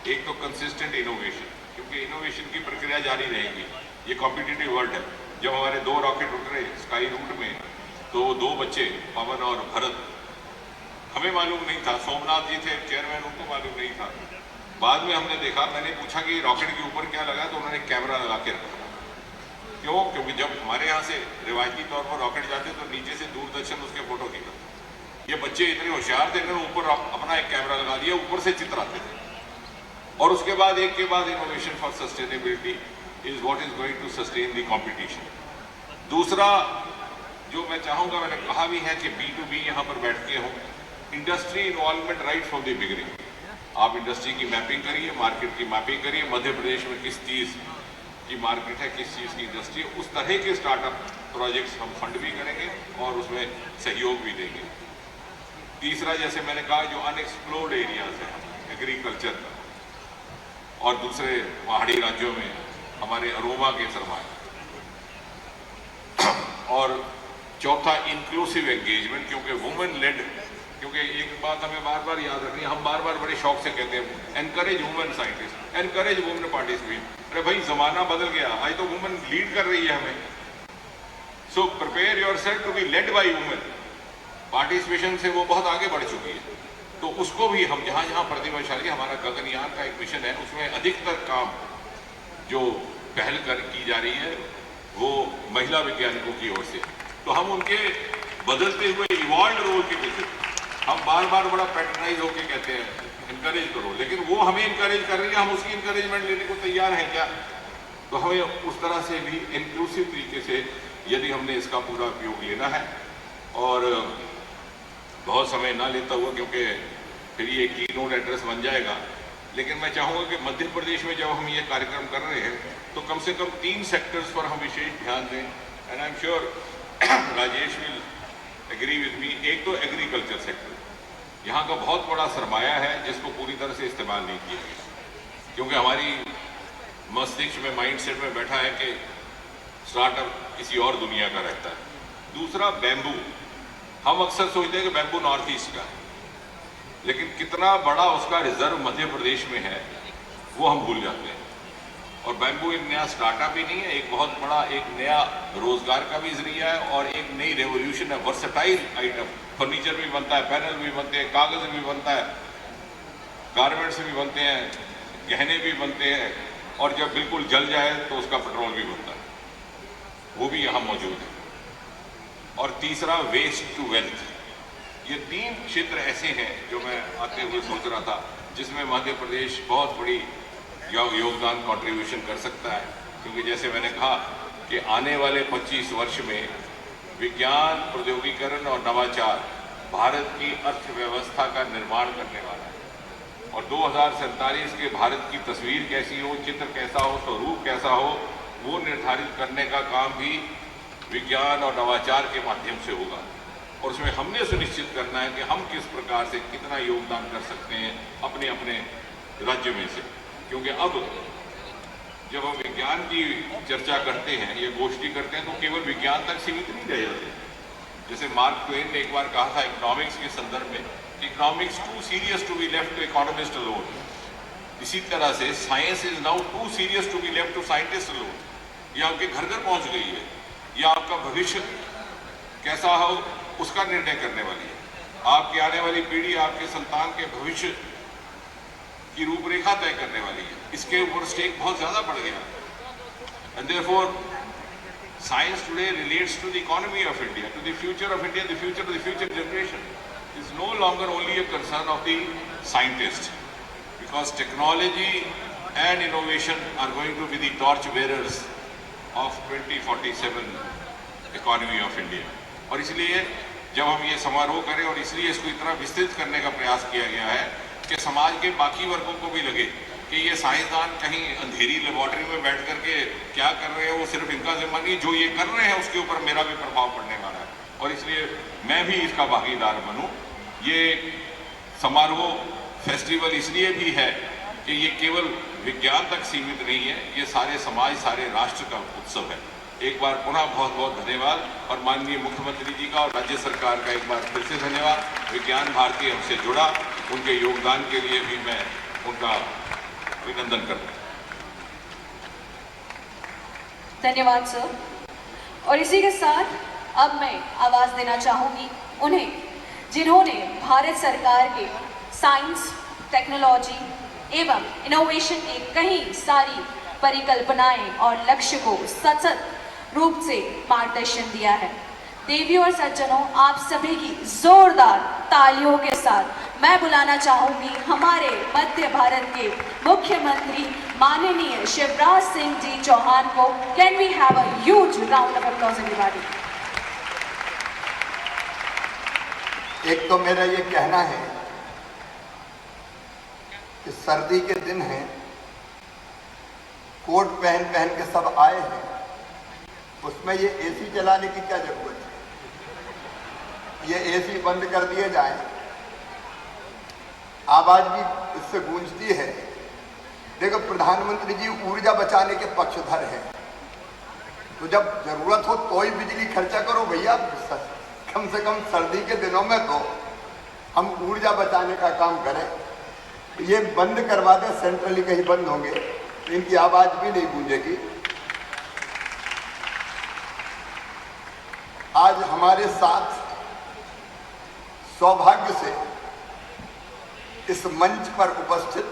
एक तो कंसिस्टेंट इनोवेशन, क्योंकि इनोवेशन की प्रक्रिया जारी रहेगी। ये कॉम्पिटिटिव वर्ल्ड है। जब हमारे 2 रॉकेट उतरे स्काई रूट में तो 2 बच्चे पवन और भरत, हमें मालूम नहीं था, सोमनाथ जी थे चेयरमैन, उनको मालूम नहीं था। बाद में हमने देखा, मैंने पूछा कि रॉकेट के ऊपर क्या लगा, तो उन्होंने कैमरा लगा के रखा। क्यों? क्योंकि जब हमारे यहाँ से रिवायती तौर पर रॉकेट जाते तो नीचे से दूरदर्शन उसके फोटो खींचता। ये बच्चे इतने होशियार थे, इन्होंने ऊपर अपना एक कैमरा लगा दिया, ऊपर से चित्र आते थे। और उसके बाद एक के बाद innovation for sustainability is what is going to sustain the competition. दूसरा जो मैं चाहूंगा, मैंने कहा भी है कि B2B यहाँ पर बैठ के हो, industry involvement right from the beginning. आप इंडस्ट्री की मैपिंग करिए, मार्केट की मैपिंग करिए, मध्य प्रदेश में किस चीज़ की मार्केट है, किस चीज़ की इंडस्ट्री है, उस तरह के स्टार्टअप प्रोजेक्ट्स हम फंड भी करेंगे और उसमें सहयोग भी देंगे। तीसरा, जैसे मैंने कहा, जो अनएक्सप्लोर्ड एरियाज हैं एग्रीकल्चर का, और दूसरे पहाड़ी राज्यों में हमारे अरोमा के सरमाए, और चौथा इंक्लूसिव एंगेजमेंट, क्योंकि वुमेन लेड, क्योंकि एक बात हमें बार बार याद रखनी है, हम बार बार बड़े शौक से कहते हैं encourage women scientist, encourage women participate. अरे भाई, जमाना बदल गया, आज तो वुमेन लीड कर रही है हमें। So prepare yourself to be led by women. Participation से वो बहुत आगे बढ़ चुकी है, तो उसको भी हम जहाँ जहाँ प्रतिभाशाली, हमारा गगनयान का एक मिशन है, उसमें अधिकतर काम जो पहल की जा रही है वो महिला वैज्ञानिकों की ओर से। तो हम उनके बदलते हुए इवॉल्व रोल के पीछे, हम बार बार बड़ा पैटर्नाइज होके कहते हैं इनकरेज करो, लेकिन वो हमें इनकरेज कर रही है, हम उसकी इनकरेजमेंट लेने को तैयार हैं क्या? तो हमें उस तरह से भी इंक्लूसिव तरीके से यदि हमने इसका पूरा उपयोग लेना है, और बहुत समय ना लेता हुआ, क्योंकि फिर ये की नोट एड्रेस बन जाएगा, लेकिन मैं चाहूँगा कि मध्य प्रदेश में जब हम ये कार्यक्रम कर रहे हैं तो कम से कम 3 सेक्टर्स पर हम विशेष ध्यान दें, and I am sure Rajesh will agree with me. एक तो एग्रीकल्चर सेक्टर, यहाँ का बहुत बड़ा सरमाया है जिसको पूरी तरह से इस्तेमाल नहीं किया गया, क्योंकि हमारी मस्तिष्क में, माइंड सेट में बैठा है कि स्टार्टअप किसी और दुनिया का रहता है। दूसरा बैम्बू, हम अक्सर सोचते हैं कि बैम्बू नॉर्थ ईस्ट का है, लेकिन कितना बड़ा उसका रिजर्व मध्य प्रदेश में है वो हम भूल जाते हैं। और बैम्बू एक नया स्टार्टअप ही नहीं है, एक बहुत बड़ा एक नया रोजगार का भी जरिया है और एक नई रेवोल्यूशन है। वर्सेटाइल आइटम, फर्नीचर भी बनता है, पैनल भी बनते हैं, कागज भी बनता है, गारमेंट्स भी बनते हैं, गहने भी बनते हैं, और जब बिल्कुल जल जाए तो उसका पेट्रोल भी बनता है, वो भी यहाँ मौजूद है। और तीसरा वेस्ट टू वेल्थ। ये 3 क्षेत्र ऐसे हैं जो मैं आते हुए सोच रहा था जिसमें मध्य प्रदेश बहुत बड़ी योगदान कंट्रीब्यूशन कर सकता है, क्योंकि जैसे मैंने कहा कि आने वाले 25 वर्ष में विज्ञान, प्रौद्योगिकीकरण और नवाचार भारत की अर्थव्यवस्था का निर्माण करने वाला है। और 2047 के भारत की तस्वीर कैसी हो, चित्र कैसा हो, स्वरूप कैसा हो, वो निर्धारित करने का काम भी विज्ञान और नवाचार के माध्यम से होगा। और उसमें हमने सुनिश्चित करना है कि हम किस प्रकार से कितना योगदान कर सकते हैं अपने अपने राज्य में से, क्योंकि अब जब हम विज्ञान की चर्चा करते हैं या गोष्ठी करते हैं तो केवल विज्ञान तक सीमित नहीं रह जाते। जैसे मार्क ट्वेन ने एक बार कहा था इकोनॉमिक्स के संदर्भ में, economics too serious to be left to economist alone. इसी तरह से science is now too serious to be left to scientist alone. ये आपके घर घर पहुंच गई है, यह आपका भविष्य कैसा हो उसका निर्णय करने वाली है। आपकी आने वाली पीढ़ी, आपके संतान के भविष्य की रूपरेखा तय करने वाली है। इसके ऊपर स्टेक बहुत ज्यादा बढ़ गया। And therefore, science today relates to the economy of India, to the future of India, the future of the future generation. Is no longer only a concern of the scientist, because technology and innovation are going to be the torch bearers of 2047 economy of India. और इसलिए जब हम ये समारोह करें और इसलिए इसको इतना विस्तृत करने का प्रयास किया गया है कि समाज के बाकी वर्गों को भी लगे कि ये साइंसदान कहीं अंधेरी लेबोरेटरी में बैठ करके क्या कर रहे हैं वो सिर्फ इनका जिम्मा नहीं, जो ये कर रहे हैं उसके ऊपर मेरा भी प्रभाव पड़ने वाला है और इसलिए मैं भी इसका भागीदार बनूं। ये समारोह फेस्टिवल इसलिए भी है कि ये केवल विज्ञान तक सीमित नहीं है, ये सारे समाज सारे राष्ट्र का उत्सव है। एक बार पुनः बहुत बहुत धन्यवाद और माननीय मुख्यमंत्री जी का और राज्य सरकार का एक बार फिर से धन्यवाद। विज्ञान भारती हमसे जुड़ा, उनके योगदान के लिए भी मैं उनका अभिनंदन करता हूँ। धन्यवाद सर। और इसी के साथ अब मैं आवाज देना चाहूंगी उन्हें जिन्होंने भारत सरकार के साइंस, टेक्नोलॉजी एवं इनोवेशन की कई सारी परिकल्पनाएं और लक्ष्य को सतत रूप से मार्गदर्शन दिया है। देवियों और सज्जनों, आप सभी की जोरदार तालियों के साथ मैं बुलाना चाहूंगी हमारे मध्य भारत के मुख्यमंत्री माननीय शिवराज सिंह जी चौहान को। Can we have a huge round of applause everybody. एक तो मेरा ये कहना है कि सर्दी के दिन हैं, कोट पहन पहन के सब आए हैं, उसमें ये एसी चलाने की क्या जरूरत है? ये एसी बंद कर दिए जाए, आवाज भी इससे गूंजती है। देखो, प्रधानमंत्री जी ऊर्जा बचाने के पक्षधर हैं, तो जब जरूरत हो तो ही बिजली खर्चा करो भैया। कम से कम सर्दी के दिनों में तो हम ऊर्जा बचाने का काम करें। ये बंद करवा दें, सेंट्रली कहीं बंद होंगे तो इनकी आवाज भी नहीं गूंजेगी। आज हमारे साथ सौभाग्य से इस मंच पर उपस्थित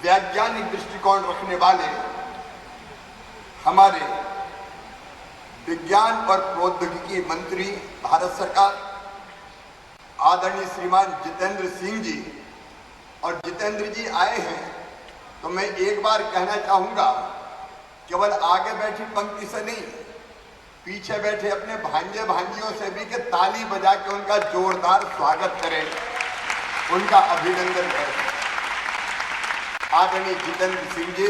वैज्ञानिक दृष्टिकोण रखने वाले हमारे विज्ञान और प्रौद्योगिकी मंत्री भारत सरकार आदरणीय श्रीमान जितेंद्र सिंह जी, और जितेंद्र जी आए हैं तो मैं एक बार कहना चाहूंगा, केवल आगे बैठी पंक्ति से नहीं, पीछे बैठे अपने भांजे भांजियों से भी कि ताली बजा के उनका जोरदार स्वागत करें, उनका अभिनंदन करें। आदरणीय जितेंद्र सिंह जी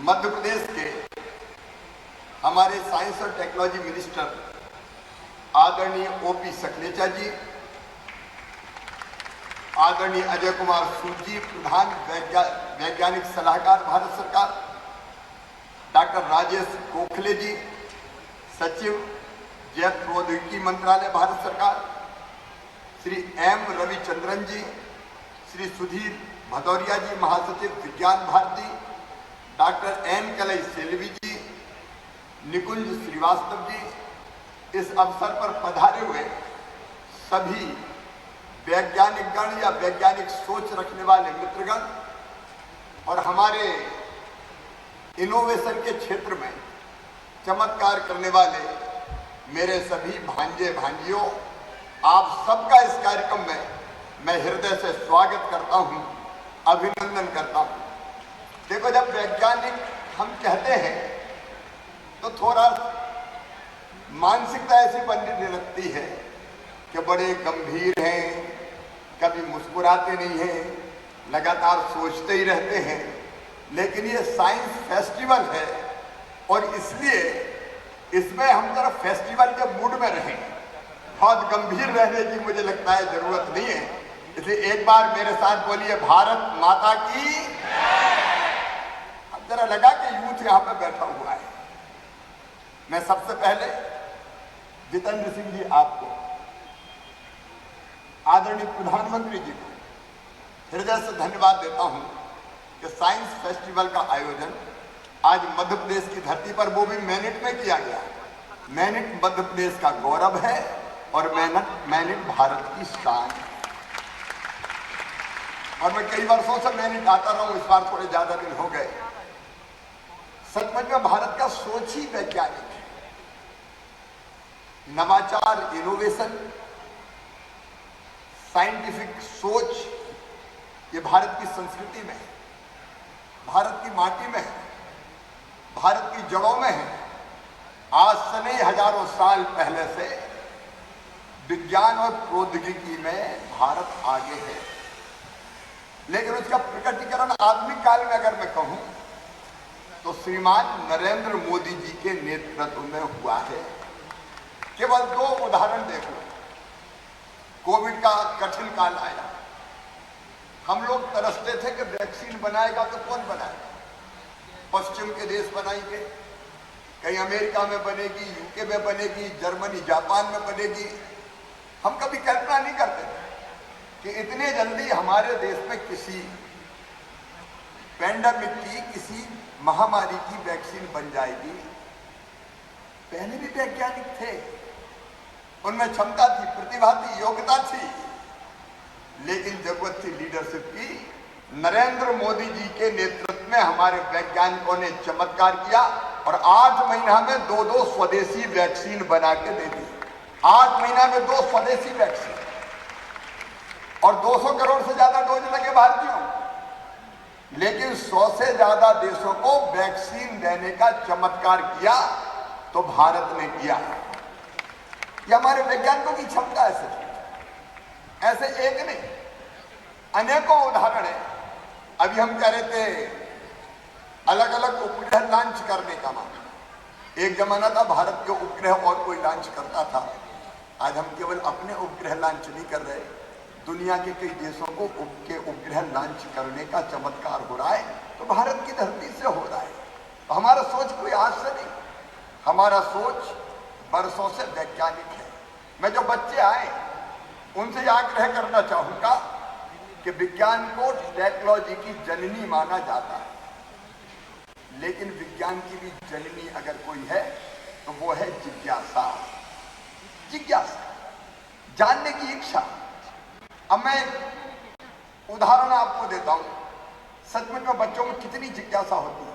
मध्य प्रदेश के हमारे साइंस और टेक्नोलॉजी मिनिस्टर आदरणीय ओपी सकलेचा जी, आदरणीय अजय कुमार सूद जी प्रधान वैज्ञानिक सलाहकार भारत सरकार, डॉक्टर राजेश गोखले जी सचिव जैव प्रौद्योगिकी मंत्रालय भारत सरकार, श्री एम रविचंद्रन जी, श्री सुधीर भदौरिया जी महासचिव विज्ञान भारती, डॉक्टर एन कलई सेल्वी जी, निकुंज श्रीवास्तव जी, इस अवसर पर पधारे हुए सभी वैज्ञानिक गण या वैज्ञानिक सोच रखने वाले मित्रगण और हमारे इनोवेशन के क्षेत्र में चमत्कार करने वाले मेरे सभी भांजे भांजियों, आप सबका इस कार्यक्रम में मैं हृदय से स्वागत करता हूं, अभिनंदन करता हूं। देखो, जब वैज्ञानिक हम कहते हैं तो थोड़ा मानसिकता ऐसी बनने लगती है कि बड़े गंभीर हैं, कभी मुस्कुराते नहीं हैं, लगातार सोचते ही रहते हैं। लेकिन ये साइंस फेस्टिवल है और इसलिए इसमें हम जरा फेस्टिवल के मूड में रहें, बहुत गंभीर रहने की मुझे लगता है जरूरत नहीं है। इसलिए एक बार मेरे साथ बोलिए, भारत माता की। अब जरा लगा कि यूथ यहाँ पे बैठा हुआ है। मैं सबसे पहले जितेंद्र सिंह जी आपको, आदरणीय प्रधानमंत्री जी को हृदय से धन्यवाद देता हूं कि साइंस फेस्टिवल का आयोजन आज मध्य प्रदेश की धरती पर, वो भी मैनिट में किया गया। मैनिट मध्य प्रदेश का गौरव है और मैनिट भारत की शान है। और मैं कई वर्षों से मैनिट आता रहा हूं, इस बार थोड़े ज्यादा दिन हो गए। सचमुच में भारत का सोच ही वैज्ञानिक है। नवाचार, इनोवेशन, साइंटिफिक सोच, ये भारत की संस्कृति में है, भारत की माटी में है, भारत की जड़ों में है। आज से नहीं, हजारों साल पहले से विज्ञान और प्रौद्योगिकी में भारत आगे है। लेकिन उसका प्रकटीकरण आधुनिक काल में अगर मैं कहूं तो श्रीमान नरेंद्र मोदी जी के नेतृत्व में हुआ है। केवल 2 उदाहरण देखो। कोविड का कठिन काल आया, हम लोग तरसते थे कि वैक्सीन बनाएगा तो कौन बनाएगा। पश्चिम के देश बनाएंगे, कहीं अमेरिका में बनेगी, यूके में बनेगी, जर्मनी जापान में बनेगी। हम कभी कल्पना नहीं करते थे कि इतने जल्दी हमारे देश में किसी पैंडेमिक की, किसी महामारी की वैक्सीन बन जाएगी। पहले भी वैज्ञानिक थे, उनमें क्षमता थी, प्रतिभा थी, योग्यता थी, लेकिन जरूरत थी लीडरशिप की। नरेंद्र मोदी जी के नेतृत्व में हमारे वैज्ञानिकों ने चमत्कार किया और 8 महीना में 2 स्वदेशी वैक्सीन बना के दे दी। 8 महीना में 2 स्वदेशी वैक्सीन और 200 करोड़ से ज्यादा डोज लगे भारतीयों। लेकिन 100 से ज्यादा देशों को वैक्सीन देने का चमत्कार किया तो भारत ने किया। ये हमारे वैज्ञानिकों की क्षमता है। ऐसे एक नहीं, अनेकों उदाहरण है। अभी हम कह रहे थे अलग अलग उपग्रह लॉन्च करने का मामला। एक जमाना था भारत के उपग्रह और कोई लॉन्च करता था। आज हम केवल अपने उपग्रह लॉन्च नहीं कर रहे, दुनिया के कई देशों को उपग्रह लॉन्च करने का चमत्कार हो रहा है, तो भारत की धरती से हो रहा है। तो हमारा सोच कोई आज से नहीं, हमारा सोच बरसों से वैज्ञानिक है। मैं जो बच्चे आए उनसे आग्रह करना चाहूंगा कि विज्ञान को टेक्नोलॉजी की जननी माना जाता है, लेकिन विज्ञान की भी जननी अगर कोई है तो वो है जिज्ञासा। जिज्ञासा, जानने की इच्छा। अब मैं उदाहरण आपको देता हूं, सचमुच में बच्चों में कितनी जिज्ञासा होती है।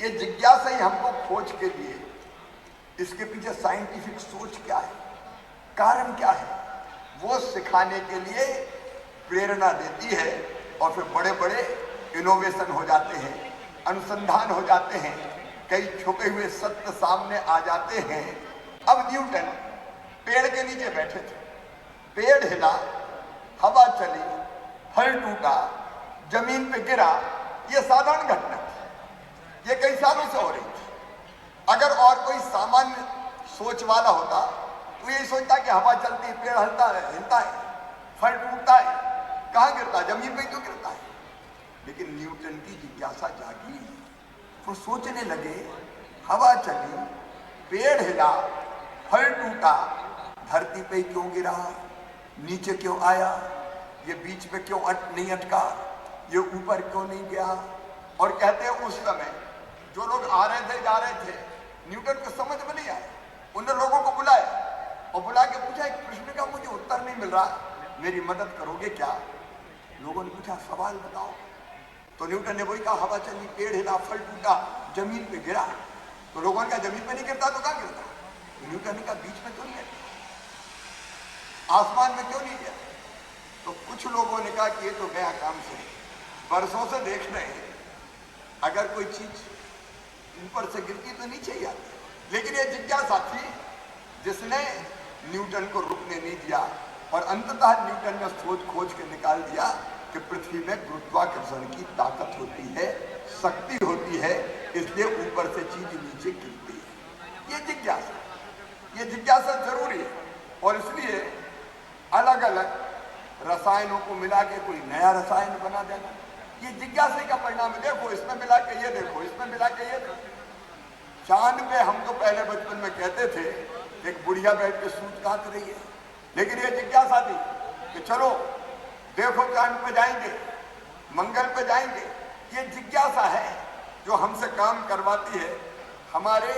ये जिज्ञासा ही हमको खोज के लिए, इसके पीछे साइंटिफिक सोच क्या है, कारण क्या है, वो सिखाने के लिए प्रेरणा देती है। और फिर बड़े बड़े इनोवेशन हो जाते हैं, अनुसंधान हो जाते हैं, कई छुपे हुए सत्य सामने आ जाते हैं। अब न्यूटन पेड़ के नीचे बैठे थे, पेड़ हिला, हवा चली, फल टूटा, जमीन पे गिरा, ये साधारण घटना थी, ये कई सालों से हो रही थी। अगर और कोई सामान्य सोच वाला होता तो यही सोचता कि हवा चलती है, पेड़ हिलता है, फल टूटता है, कहाँ गिरता है, जमीन पे क्यों गिरता है। लेकिन न्यूटन की जिज्ञासा जागी, वो सोचने लगे, हवा चली, पेड़ हिला, फल टूटा, धरती पे क्यों गिरा, नीचे क्यों आया, ये बीच में क्यों नहीं अटका, ये ऊपर क्यों नहीं गया। और कहते हैं उस समय जो लोग आ रहे थे, जा रहे थे, न्यूटन को समझ में नहीं आया। उन्होंने लोगों को बुलाया और बुला के पूछा, एक प्रश्न का मुझे उत्तर नहीं मिल रहा, मेरी मदद करोगे क्या। लोगों ने पूछा, सवाल बताओ। तो न्यूटन ने वही कहा, हवा चली, पेड़ हिला, फल टूटा, जमीन पे गिरा। तो लोगों ने कहा, जमीन पे नहीं गिरता तो कहाँ गिरता। तो न्यूटन ने कहा, बीच में क्यों नहीं गिरता, आसमान में क्यों नहीं गया। तो कुछ लोगों ने कहा कि ये तो गया काम से, बरसों से देख रहे हैं, अगर कोई चीज ऊपर से गिरती तो नीचे ही आती। लेकिन ये जिज्ञासा थी जिसने न्यूटन को रुकने नहीं दिया और अंततः न्यूटन ने सोच खोज के निकाल दिया कि पृथ्वी में गुरुत्वाकर्षण की ताकत होती है, शक्ति होती है, इसलिए ऊपर से चीज नीचे गिरती है। ये जिज्ञासा जरूरी है। और इसलिए अलग अलग रसायनों को मिला के कोई नया रसायन बना देना, ये जिज्ञासा का परिणाम है। देखो इसमें मिला के ये देखो, इसमें मिला के ये देखो। चांद पे हम तो पहले बचपन में कहते थे एक बुढ़िया बैठ के सूत काट रही है, लेकिन ये जिज्ञासा थी कि चलो देखो चांद पे जाएंगे, मंगल पे जाएंगे। ये जिज्ञासा है जो हमसे काम करवाती है। हमारे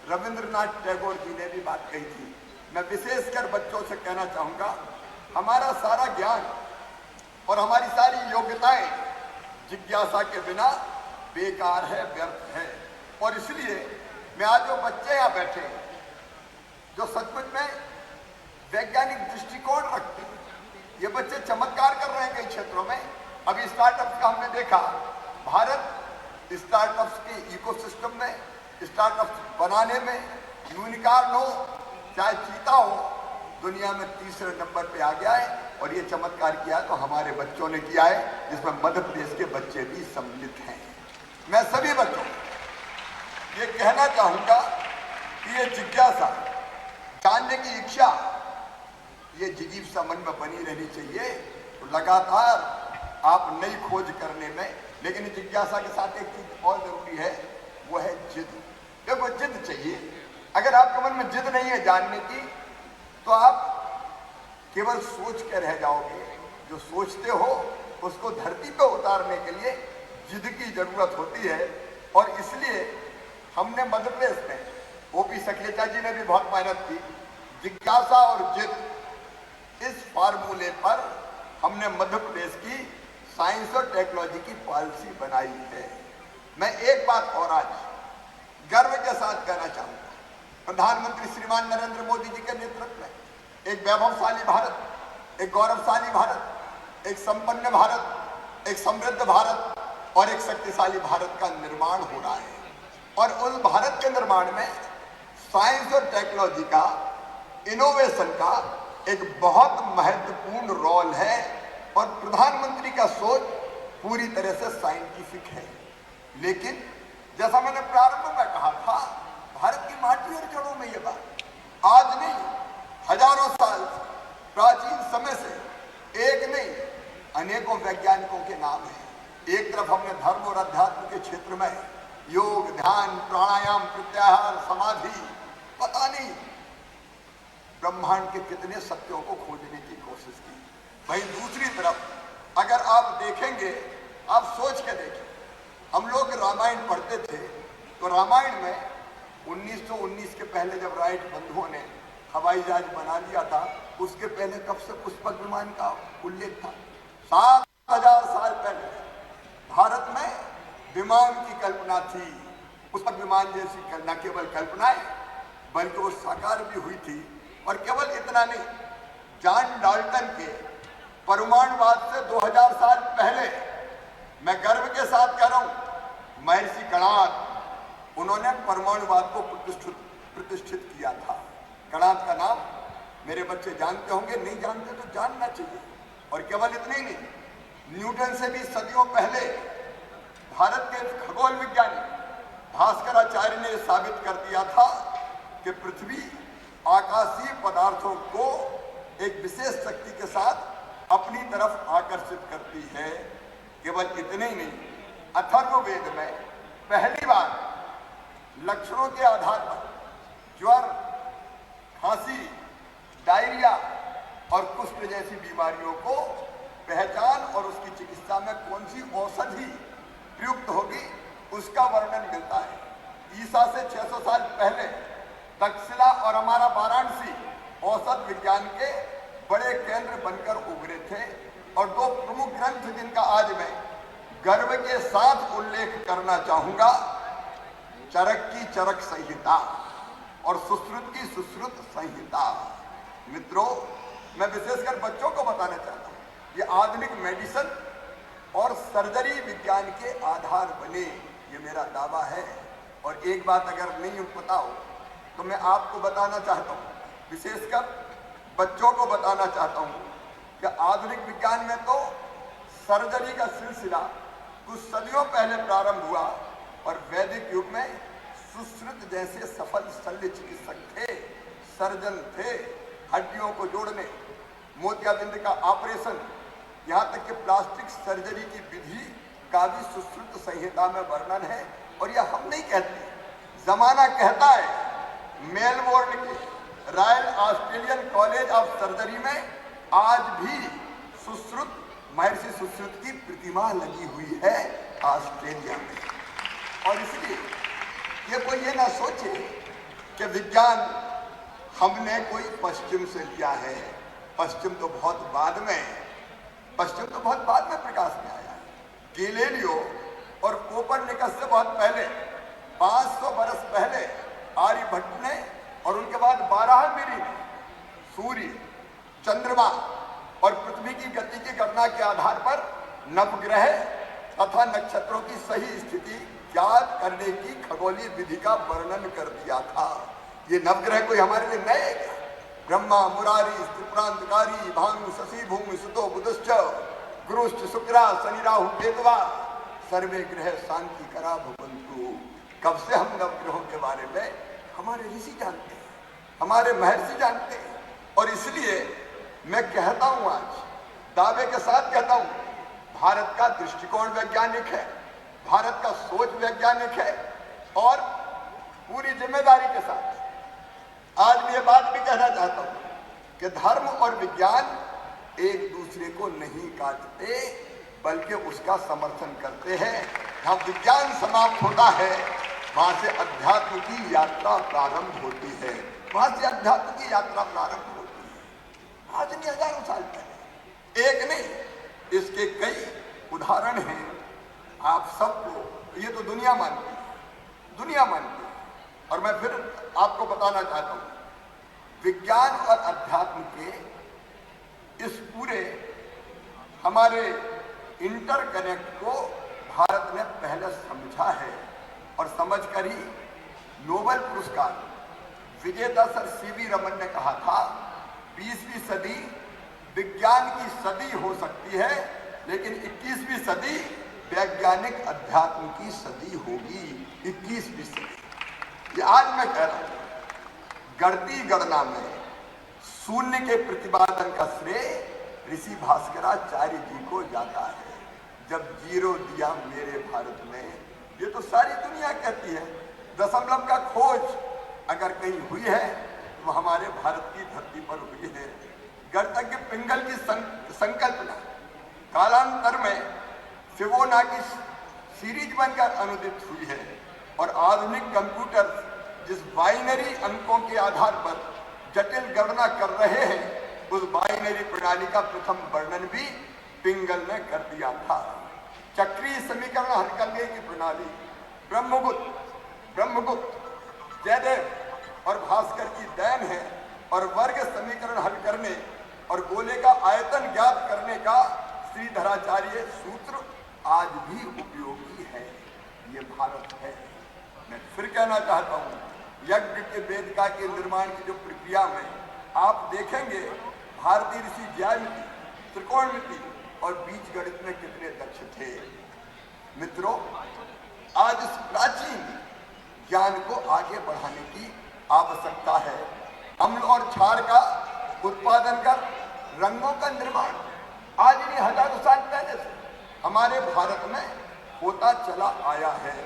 रविंद्रनाथ टैगोर जी ने भी बात कही थी। मैं विशेषकर बच्चों से कहना चाहूंगा, हमारा सारा ज्ञान और हमारी सारी योग्यताएं जिज्ञासा के बिना बेकार है, व्यर्थ है। और इसलिए मैं आज जो बच्चे यहाँ बैठे हैं जो सचमुच में वैज्ञानिक दृष्टिकोण रखते हैं, ये बच्चे चमत्कार कर रहे हैं कई क्षेत्रों में। अभी स्टार्टअप्स का हमने देखा, भारत स्टार्टअप्स के इकोसिस्टम में, स्टार्टअप्स बनाने में यूनिकॉर्न हो चाहे चीता हो, दुनिया में तीसरे नंबर पे आ गया है। और ये चमत्कार किया तो हमारे बच्चों ने किया है, जिसमें मध्य प्रदेश के बच्चे भी सम्मिलित हैं। मैं सभी बच्चों को ये कहना चाहूंगा कि ये जिज्ञासा, जानने की इच्छा, ये जिज्ञासा मन में बनी रहनी चाहिए। तो लगातार आप नई खोज करने में, लेकिन जिज्ञासा के साथ एक चीज और जरूरी है, वो है जिद। देखो जिद चाहिए। अगर आपके मन में जिद नहीं है जानने की, तो आप केवल सोच के रह जाओगे। जो सोचते हो उसको धरती पे उतारने के लिए जिद की जरूरत होती है। और इसलिए हमने मध्य प्रदेश में ओपी सखलेचा जी ने भी बहुत मेहनत की। जिज्ञासा और जिद, इस फार्मूले पर हमने मध्य प्रदेश की साइंस और टेक्नोलॉजी की पॉलिसी बनाई है। मैं एक बात और आज गर्व के साथ कहना चाहूंगा, प्रधानमंत्री श्रीमान नरेंद्र मोदी जी के नेतृत्व में एक वैभवशाली भारत, एक गौरवशाली भारत, एक संपन्न भारत, एक समृद्ध भारत और एक शक्तिशाली भारत का निर्माण हो रहा है। और उस भारत के निर्माण में साइंस और टेक्नोलॉजी का, इनोवेशन का एक बहुत महत्वपूर्ण रोल है। और प्रधानमंत्री का सोच पूरी तरह से साइंटिफिक है। लेकिन जैसा मैंने प्रारंभ में कहा था, भारत की माटी और जड़ों में ये बात आज नहीं, हजारों साल प्राचीन समय से एक नहीं अनेकों वैज्ञानिकों के नाम हैं। एक तरफ हमने धर्म और अध्यात्म के क्षेत्र में योग, ध्यान, प्राणायाम, प्रत्याहार, समाधि, पता नहीं ब्रह्मांड के कितने सत्यों को खोजने की कोशिश की। वहीं दूसरी तरफ अगर आप देखेंगे, आप सोच के देखें, हम लोग रामायण पढ़ते थे तो रामायण में 1919 के पहले जब राइट बंधुओं ने हवाई जहाज बना लिया था, उसके पहले कब से पुष्पक विमान का उल्लेख था। 7000 साल पहले भारत में विमान की कल्पना थी। पुष्पक विमान जैसी न केवल कल्पनाएं बल्कि वो साकार भी हुई थी। और केवल इतना नहीं, जॉन डाल्टन के परमाणुवाद से 2000 साल पहले, मैं गर्व के साथ कह रहा हूं, महर्षि कणाद, उन्होंने परमाणुवाद को प्रतिष्ठित किया था। कणाद का नाम मेरे बच्चे जानते होंगे, नहीं जानते तो जानना चाहिए। और केवल इतना ही नहीं, न्यूटन से भी सदियों पहले भारत के खगोल विज्ञानी भास्कराचार्य ने साबित कर दिया था कि पृथ्वी आकाशीय पदार्थों को एक विशेष शक्ति के साथ अपनी तरफ आकर्षित करती है। केवल इतने ही नहीं, अथर्ववेद में पहली बार लक्षणों के आधार पर ज्वर, खांसी, डायरिया और कुष्ठ जैसी बीमारियों को पहचान और उसकी चिकित्सा में कौन सी औषधि प्रयुक्त होगी उसका वर्णन मिलता है। ईसा से 600 साल पहले तक्षशिला और हमारा वाराणसी औषध विज्ञान के बड़े केंद्र बनकर उभरे थे। और दो प्रमुख ग्रंथ जिनका आज मैं गर्व के साथ उल्लेख करना चाहूंगा, चरक की चरक संहिता और सुश्रुत की सुश्रुत संहिता। मित्रों, मैं विशेषकर बच्चों को बताना चाहता हूँ, ये आधुनिक मेडिसिन और सर्जरी विज्ञान के आधार बने, ये मेरा दावा है। और एक बात अगर नहीं पता हो तो मैं आपको बताना चाहता हूँ, विशेषकर बच्चों को बताना चाहता हूँ कि आधुनिक विज्ञान में तो सर्जरी का सिलसिला कुछ सदियों पहले प्रारंभ हुआ और वैदिक युग में सुश्रुत जैसे सफल शल्य चिकित्सक थे, सर्जन थे। हड्डियों को जोड़ने, मोतियाबिंद का ऑपरेशन, यहाँ तक कि प्लास्टिक सर्जरी की विधि का भी सुश्रुत संहिता में वर्णन है। और यह हम नहीं कहते, जमाना कहता है। मेलबोर्न के royal Australian college of surgery में आज भी सुश्रुत, महर्षि सुश्रुत की प्रतिमा लगी हुई है ऑस्ट्रेलिया में। और इसलिए ये कोई ये ना सोचे कि विज्ञान हमने कोई पश्चिम से लिया है। पश्चिम तो बहुत बाद में, पश्चिम तो बहुत बाद में प्रकाश में आया। गैलीलियो और कोपरनिकस से बहुत पहले 500 बरस पहले आर्यभट्ट ने और उनके बाद बारहवीं ने सूर्य, चंद्रमा और पृथ्वी की गति की गणना के आधार पर नवग्रह तथा नक्षत्रों की सही स्थिति ज्ञात करने की खगोलीय विधि का वर्णन कर दिया था। ये नवग्रह कोई हमारे लिए नए क्या? ब्रह्मा, मुरारी, त्रिपुरांतकारी, भानु, शशि, भूमि, सुतो, बुधश्च, गुरुश्च, शुक्रा, शनि, राहु, केतवा, सर्वे ग्रह शांति करा भवन्तु। कब से हम नवग्रहों के बारे में हमारे ऋषि जानते हैं, हमारे महर्षि जानते हैं। और इसलिए मैं कहता हूं, आज दावे के साथ कहता हूं, भारत का दृष्टिकोण वैज्ञानिक है, भारत का सोच वैज्ञानिक है। और पूरी जिम्मेदारी के साथ आज मैं ये बात भी कहना चाहता हूं कि धर्म और विज्ञान एक दूसरे को नहीं काटते, बल्कि उसका समर्थन करते हैं। जहां विज्ञान समाप्त होता है, वहां से अध्यात्म की यात्रा प्रारंभ होती है, वहां से अध्यात्म की यात्रा प्रारंभ होती है। आज नहीं, हजारों साल पहले, एक नहीं, इसके कई उदाहरण हैं। आप सबको ये तो दुनिया मानती है, दुनिया मानती है। और मैं फिर आपको बताना चाहता हूं, विज्ञान और अध्यात्म के इस पूरे हमारे इंटरकनेक्ट को भारत ने पहले समझा है, और समझकर ही नोबेल पुरस्कार विजेता सर सीवी रमन ने कहा था, 20वीं सदी विज्ञान की सदी हो सकती है, लेकिन 21वीं सदी वैज्ञानिक अध्यात्म की सदी होगी। 21वीं सदी, ये आज मैं कह रहा हूं, गणती गणना में शून्य के प्रतिपादन का श्रेय ऋषि भास्कराचार्य जी को जाता है। जब जीरो दिया मेरे भारत में, ये तो सारी दुनिया कहती है। दशमलव का खोज अगर कहीं हुई है तो हमारे भारत की धरती पर हुई है। गणतज्ञ पिंगल की संकल्पना कालांतर में फिबोनाची सीरीज बनकर अनुदित हुई है, और आधुनिक कंप्यूटर जिस बाइनरी अंकों के आधार पर जटिल गणना कर रहे हैं, उस बाइनरी प्रणाली का प्रथम वर्णन भी पिंगल ने कर दिया था। चक्रीय समीकरण हल करने की प्रणाली ब्रह्मगुप्त, जयदेव और भास्कर की देन है, और वर्ग समीकरण हल करने और गोले का आयतन ज्ञात करने का श्रीधराचार्य सूत्र आज भी उपयोगी है। ये भारत है। मैं फिर कहना चाहता हूँ, यज्ञ के वेदिका के निर्माण की जो प्रक्रिया में आप देखेंगे, भारतीय ऋषि ज्यामिति, त्रिकोणमिति और बीज गणित में कितने दक्ष थे। मित्रों, आज इस प्राचीन ज्ञान को आगे बढ़ाने की आवश्यकता है। अम्ल और क्षार का उत्पादन कर रंगों का निर्माण आज नहीं, हजारों साल पहले से हमारे भारत में होता चला आया है।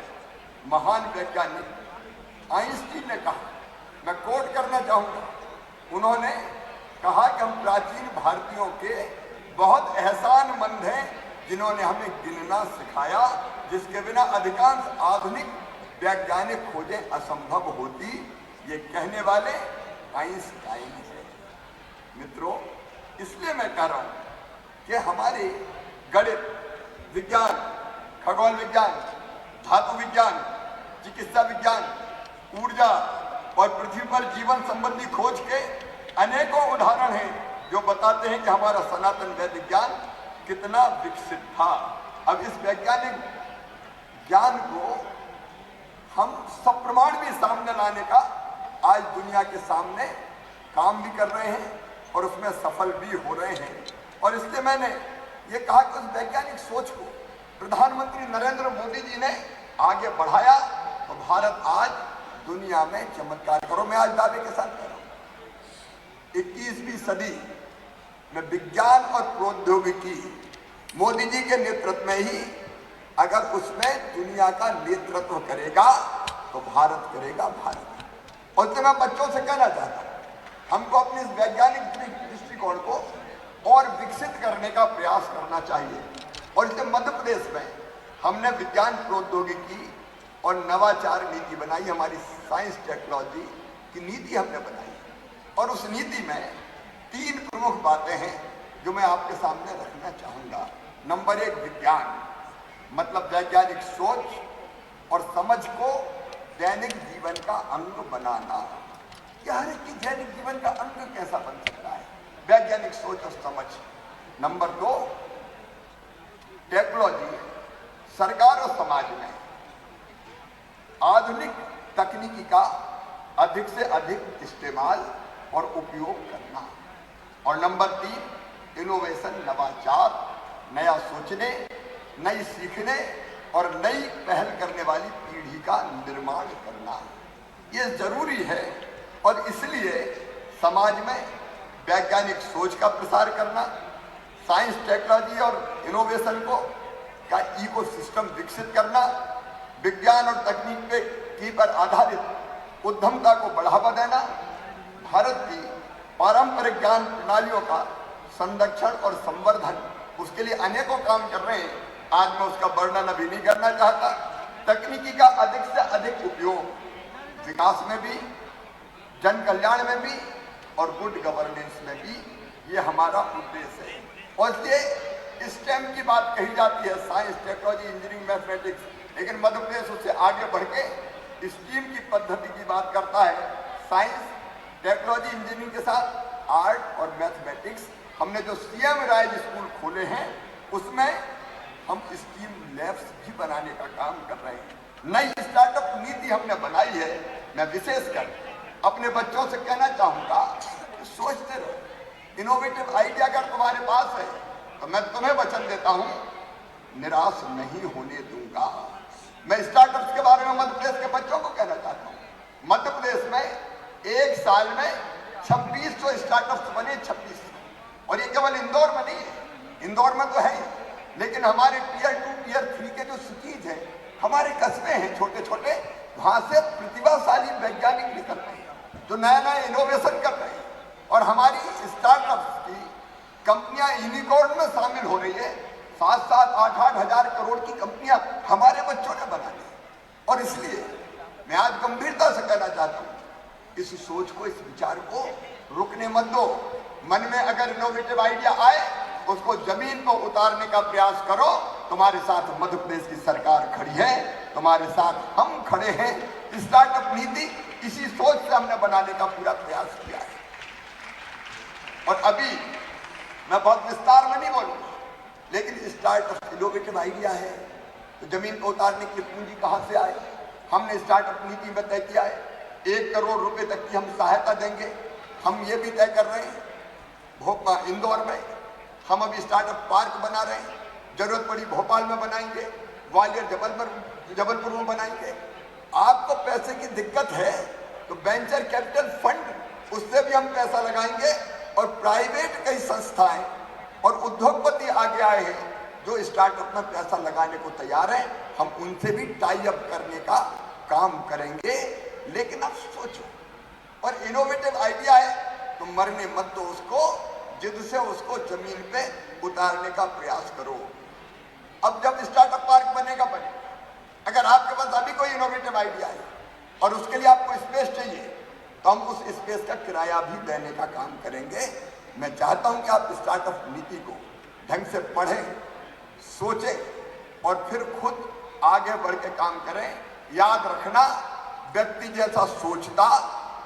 महान वैज्ञानिक आइंस्टीन ने कहा, मैं कोट करना चाहूंगा, उन्होंने कहा कि हम प्राचीन भारतीयों के बहुत एहसानमंद हैं जिन्होंने हमें गिनना सिखाया, जिसके बिना अधिकांश आधुनिक वैज्ञानिक खोजें असंभव होती। ये कहने वाले आइंस्टाइन है। मित्रों, इसलिए मैं कह रहा हूं कि हमारे गणित विज्ञान, खगोल विज्ञान, धातु विज्ञान, चिकित्सा विज्ञान, ऊर्जा और पृथ्वी पर जीवन संबंधी खोज के अनेकों उदाहरण हैं जो बताते हैं कि हमारा सनातन वैदिक ज्ञान कितना विकसित था। अब इस वैज्ञानिक ज्ञान को हम सप्रमाण भी सामने लाने का आज दुनिया के सामने काम भी कर रहे हैं और उसमें सफल भी हो रहे हैं। और इसलिए मैंने ये कहा कि उस वैज्ञानिक सोच को प्रधानमंत्री नरेंद्र मोदी जी ने आगे बढ़ाया तो भारत आज दुनिया में चमत्कार करो। मैं आज दावे के साथ कह रहा हूं, 21वीं सदी में विज्ञान और प्रौद्योगिकी मोदी जी के नेतृत्व में ही अगर उसमें दुनिया का नेतृत्व करेगा तो भारत करेगा भारत। और इसलिए मैं बच्चों से कहना चाहता हूं, हमको अपने इस वैज्ञानिक दृष्टिकोण को और विकसित करने का प्रयास करना चाहिए। और इसलिए मध्य प्रदेश में हमने विज्ञान प्रौद्योगिकी और नवाचार नीति बनाई, हमारी साइंस टेक्नोलॉजी की नीति हमने बनाई। और उस नीति में 3 प्रमुख बातें हैं जो मैं आपके सामने रखना चाहूँगा। नंबर 1, विज्ञान, मतलब वैज्ञानिक सोच और समझ को दैनिक जीवन का अंग बनाना। यह हर एक की दैनिक जीवन का अंग कैसा बन सकता है? वैज्ञानिक सोच और समझ। Number 2, technology. सरकार और समाज में आधुनिक तकनीकी का अधिक से अधिक इस्तेमाल और उपयोग करना। और नंबर 3, इनोवेशन, नवाचार, नया सोचने, नई सीखने और नई पहल करने वाली पीढ़ी का निर्माण करना। ये जरूरी है और इसलिए समाज में वैज्ञानिक सोच का प्रसार करना, साइंस, टेक्नोलॉजी और इनोवेशन का इकोसिस्टम विकसित करना, विज्ञान और तकनीकी पर आधारित उद्यमता को बढ़ावा देना, भारत की पारंपरिक ज्ञान प्रणालियों का संरक्षण और संवर्धन, उसके लिए अनेकों काम कर रहे हैं। आज मैं उसका वर्णन अभी नहीं करना चाहता। तकनीकी का अधिक से अधिक उपयोग विकास में भी, जन कल्याण में भी और गुड गवर्नेंस में भी, ये हमारा उद्देश्य है। और इसलिए स्टेम की बात कही जाती है, साइंस, टेक्नोलॉजी, इंजीनियरिंग, मैथमेटिक्स, लेकिन मध्य प्रदेश उससे आगे बढ़ के स्टीम की पद्धति की बात करता है। साइंस, टेक्नोलॉजी, इंजीनियरिंग के साथ आर्ट और मैथमेटिक्स। हमने जो सीएम राय स्कूल खोले हैं उसमें हम स्टीम लैब्स भी बनाने का काम कर रहे हैं। नई स्टार्टअप नीति हमने बनाई है। मैं विशेषकर अपने बच्चों से कहना चाहूंगा, सोचते रहो, इनोवेटिव आइडिया अगर तुम्हारे पास है तो मैं तुम्हें वचन देता हूं, निराश नहीं होने दूंगा। मैं स्टार्टअप्स के बारे में मध्य प्रदेश के बच्चों को कहना चाहता हूं। मध्य प्रदेश में एक साल में 2600 स्टार्टअप्स बने, 2600। और ये केवल इंदौर में नहीं है, इंदौर में तो है ही, लेकिन हमारे टियर 2, टियर 3 के जो सिटीज हैं, हमारे कस्बे हैं छोटे छोटे, वहां से प्रतिभाशाली वैज्ञानिक निकल रहे हैं जो नया नया इनोवेशन कर रहे हैं। और हमारी स्टार्टअप्स की कंपनियां यूनिकॉर्न में शामिल हो रही है। 7-7, 8-8 हजार करोड़ की कंपनियां हमारे बच्चों ने बना ली। और इसलिए मैं आज गंभीरता से कहना चाहता हूं, इस सोच को, इस विचार को रुकने मत दो। मन में अगर इनोवेटिव आइडिया आए, उसको जमीन को उतारने का प्रयास करो। तुम्हारे साथ मध्य प्रदेश की सरकार खड़ी है, तुम्हारे साथ हम खड़े हैं। स्टार्टअप नीति इसी सोच से हमने बनाने का पूरा प्रयास किया है। और अभी मैं बहुत विस्तार में नहीं बोलूंगा, लेकिन स्टार्टअप इनोवेटिव आइडिया है तो जमीन को उतारने के लिए पूंजी कहां से आए? हमने स्टार्टअप नीति में तय किया है 1 करोड़ रुपए तक की हम सहायता देंगे। हम ये भी तय कर रहे हैं, इंदौर में हम अभी स्टार्टअप पार्क बना रहे हैं, जरूरत पड़ी भोपाल में बनाएंगे, ग्वालियर, जबलपुर में बनाएंगे। आपको पैसे की दिक्कत है तो वेंचर कैपिटल फंड, उससे भी हम पैसा लगाएंगे। और प्राइवेट कई संस्थाएं और उद्योगपति आगे आए हैं जो स्टार्टअप में पैसा लगाने को तैयार हैं, हम उनसे भी टाई अप करने का काम करेंगे। लेकिन आप सोचो, और इनोवेटिव आइडिया है तो मरने मत दो उसको, जिद से उसको जमीन पे उतारने का प्रयास करो। अब जब स्टार्टअप पार्क बनेगा, अगर आपके पास अभी कोई इनोवेटिव आइडिया है और उसके लिए आपको स्पेस चाहिए तो हम उस स्पेस का किराया भी देने का काम करेंगे। मैं चाहता हूं कि आप स्टार्टअप नीति को ढंग से पढ़ें, सोचें और फिर खुद आगे बढ़ के काम करें। याद रखना, व्यक्ति जैसा सोचता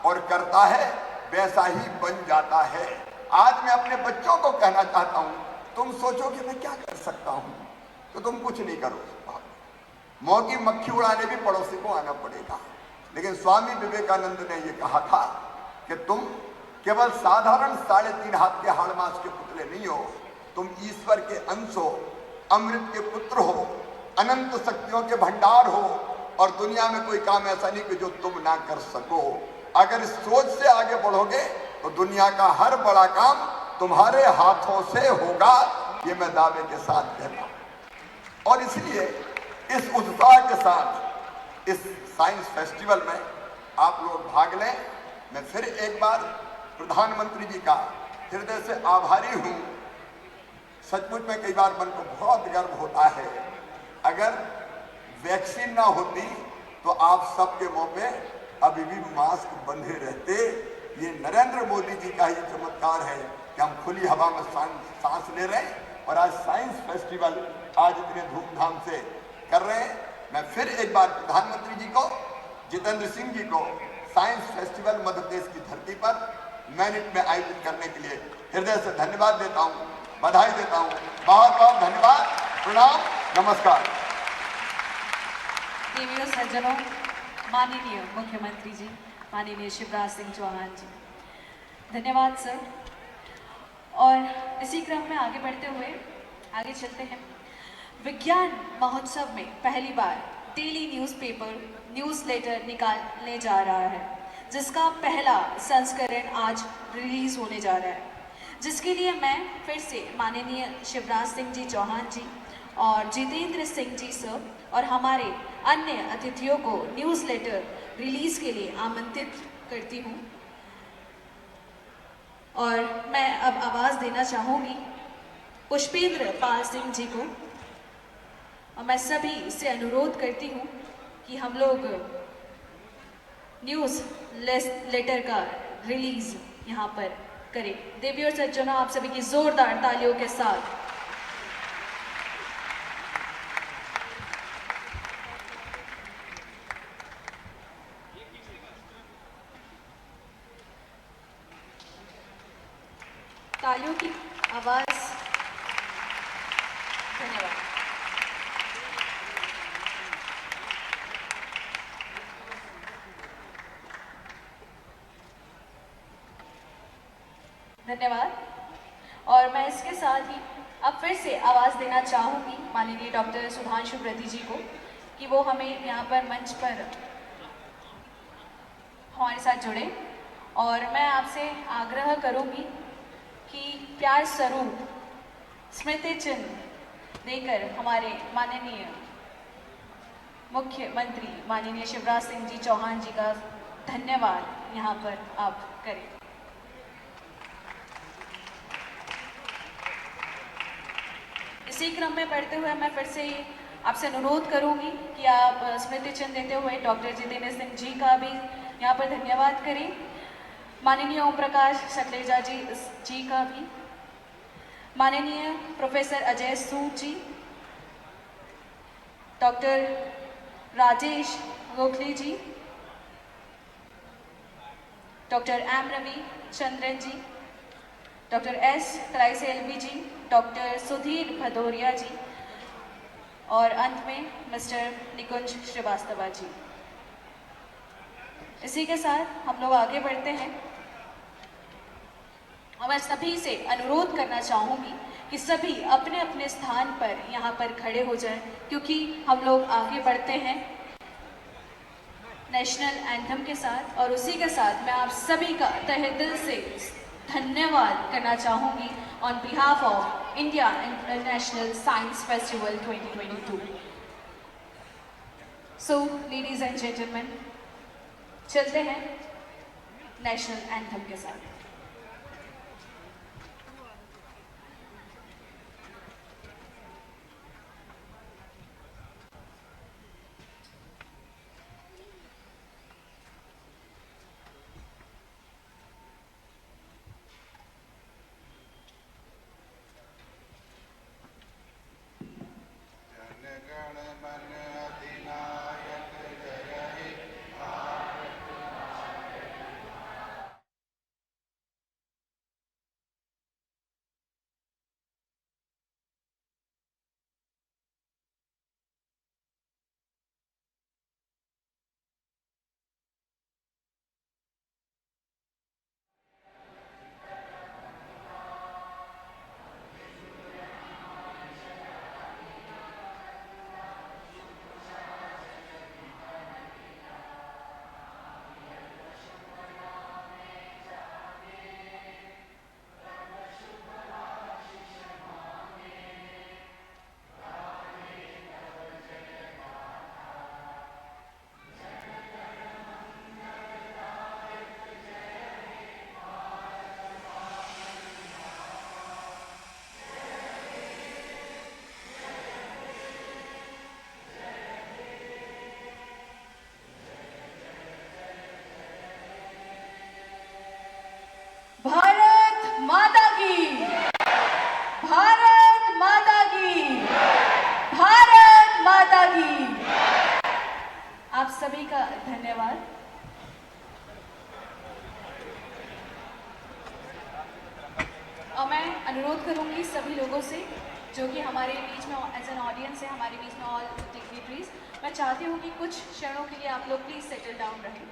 और करता है वैसा ही बन जाता है। आज मैं अपने बच्चों को कहना चाहता हूं, तुम सोचो कि मैं क्या कर सकता हूं तो तुम कुछ नहीं करो। मौकी मक्खी उड़ाने भी पड़ोसी को आना पड़ेगा। लेकिन स्वामी विवेकानंद ने यह कहा था कि तुम केवल साधारण 3.5 हाथ के हाड़ मास के पुतले नहीं हो, तुम ईश्वर के अंश हो, अमृत के पुत्र हो, अनंत शक्तियों के भंडार हो। और दुनिया में कोई काम ऐसा नहीं कि जो तुम ना कर सको। अगर इस सोच से आगे बढ़ोगे तो दुनिया का हर बड़ा काम तुम्हारे हाथों से होगा, ये मैं दावे के साथ कहता हूं। और इसलिए इस उत्साह के साथ इस साइंस फेस्टिवल में आप लोग भाग लें। मैं फिर एक बार प्रधानमंत्री जी का हृदय से आभारी हूं। सचमुच में कई बार मन को बहुत गर्व होता है। अगर वैक्सीन ना होती तो आप सबके मुंह पे अभी भी मास्क बंधे रहते। ये नरेंद्र मोदी जी का ही चमत्कार है कि हम खुली हवा में सांस ले रहे हैं और आज साइंस फेस्टिवल आज इतने धूमधाम से कर रहे हैं। मैं फिर एक बार प्रधानमंत्री जी को जितेंद्र सिंह जी को साइंस फेस्टिवल मध्य प्रदेश की धरती पर मेरिट में आयोजित करने के लिए हृदय से धन्यवाद देता हूं, बधाई देता हूं। बहुत बहुत धन्यवाद, प्रणाम, नमस्कार। देवियों सज्जनों, माननीय मुख्यमंत्री जी, माननीय शिवराज सिंह चौहान जी, धन्यवाद सर। और इसी क्रम में आगे बढ़ते हुए आगे चलते हैं। विज्ञान महोत्सव में पहली बार डेली न्यूज़लेटर निकालने जा रहा है, जिसका पहला संस्करण आज रिलीज होने जा रहा है, जिसके लिए मैं फिर से माननीय शिवराज सिंह जी चौहान जी और जितेंद्र सिंह जी सर और हमारे अन्य अतिथियों को न्यूज़लेटर रिलीज के लिए आमंत्रित करती हूँ। और मैं अब आवाज़ देना चाहूँगी पुष्पेंद्र पाल सिंह जी को, और मैं सभी से अनुरोध करती हूँ कि हम लोग न्यूज़ लेटर का रिलीज यहाँ पर करें। देवी और सज्जनों, आप सभी की जोरदार तालियों के साथ तालियों की आवाज। धन्यवाद। धन्यवाद। और मैं इसके साथ ही अब फिर से आवाज़ देना चाहूँगी माननीय डॉक्टर सुधांशु प्रति जी को कि वो हमें यहाँ पर मंच पर हमारे साथ जुड़े। और मैं आपसे आग्रह करूँगी कि प्यार स्वरूप स्मृति चिन्ह देकर हमारे माननीय मुख्यमंत्री माननीय शिवराज सिंह जी चौहान जी का धन्यवाद यहाँ पर आप करें। इसी क्रम में बढ़ते हुए मैं फिर से आपसे अनुरोध करूंगी कि आप स्मृति चिन्ह देते हुए डॉक्टर जितेंद्र सिंह जी का भी यहाँ पर धन्यवाद करें, माननीय ओम प्रकाश सकलेजा जी का भी, माननीय प्रोफेसर अजय सूद जी, डॉक्टर राजेश गोखले जी, डॉक्टर एम रवि चंद्रन जी, डॉक्टर एस तराईसेल्वी जी, डॉक्टर सुधीर भदौरिया जी और अंत में मिस्टर निकुंज श्रीवास्तव जी। इसी के साथ हम लोग आगे बढ़ते हैं और मैं सभी से अनुरोध करना चाहूँगी कि सभी अपने अपने स्थान पर यहाँ पर खड़े हो जाएं, क्योंकि हम लोग आगे बढ़ते हैं नेशनल एंथम के साथ। और उसी के साथ मैं आप सभी का तहे दिल से धन्यवाद करना चाहूँगी on behalf of India international science festival 2022। So ladies and gentleman, चलते हैं नेशनल एंथम के साथ। अनुरोध करूंगी सभी लोगों से जो कि हमारे बीच में एज एन ऑडियंस है, हमारे बीच में ऑल डिग्निटरीज, मैं चाहती हूँ कि कुछ क्षणों के लिए आप लोग प्लीज़ सेटल डाउन रहें।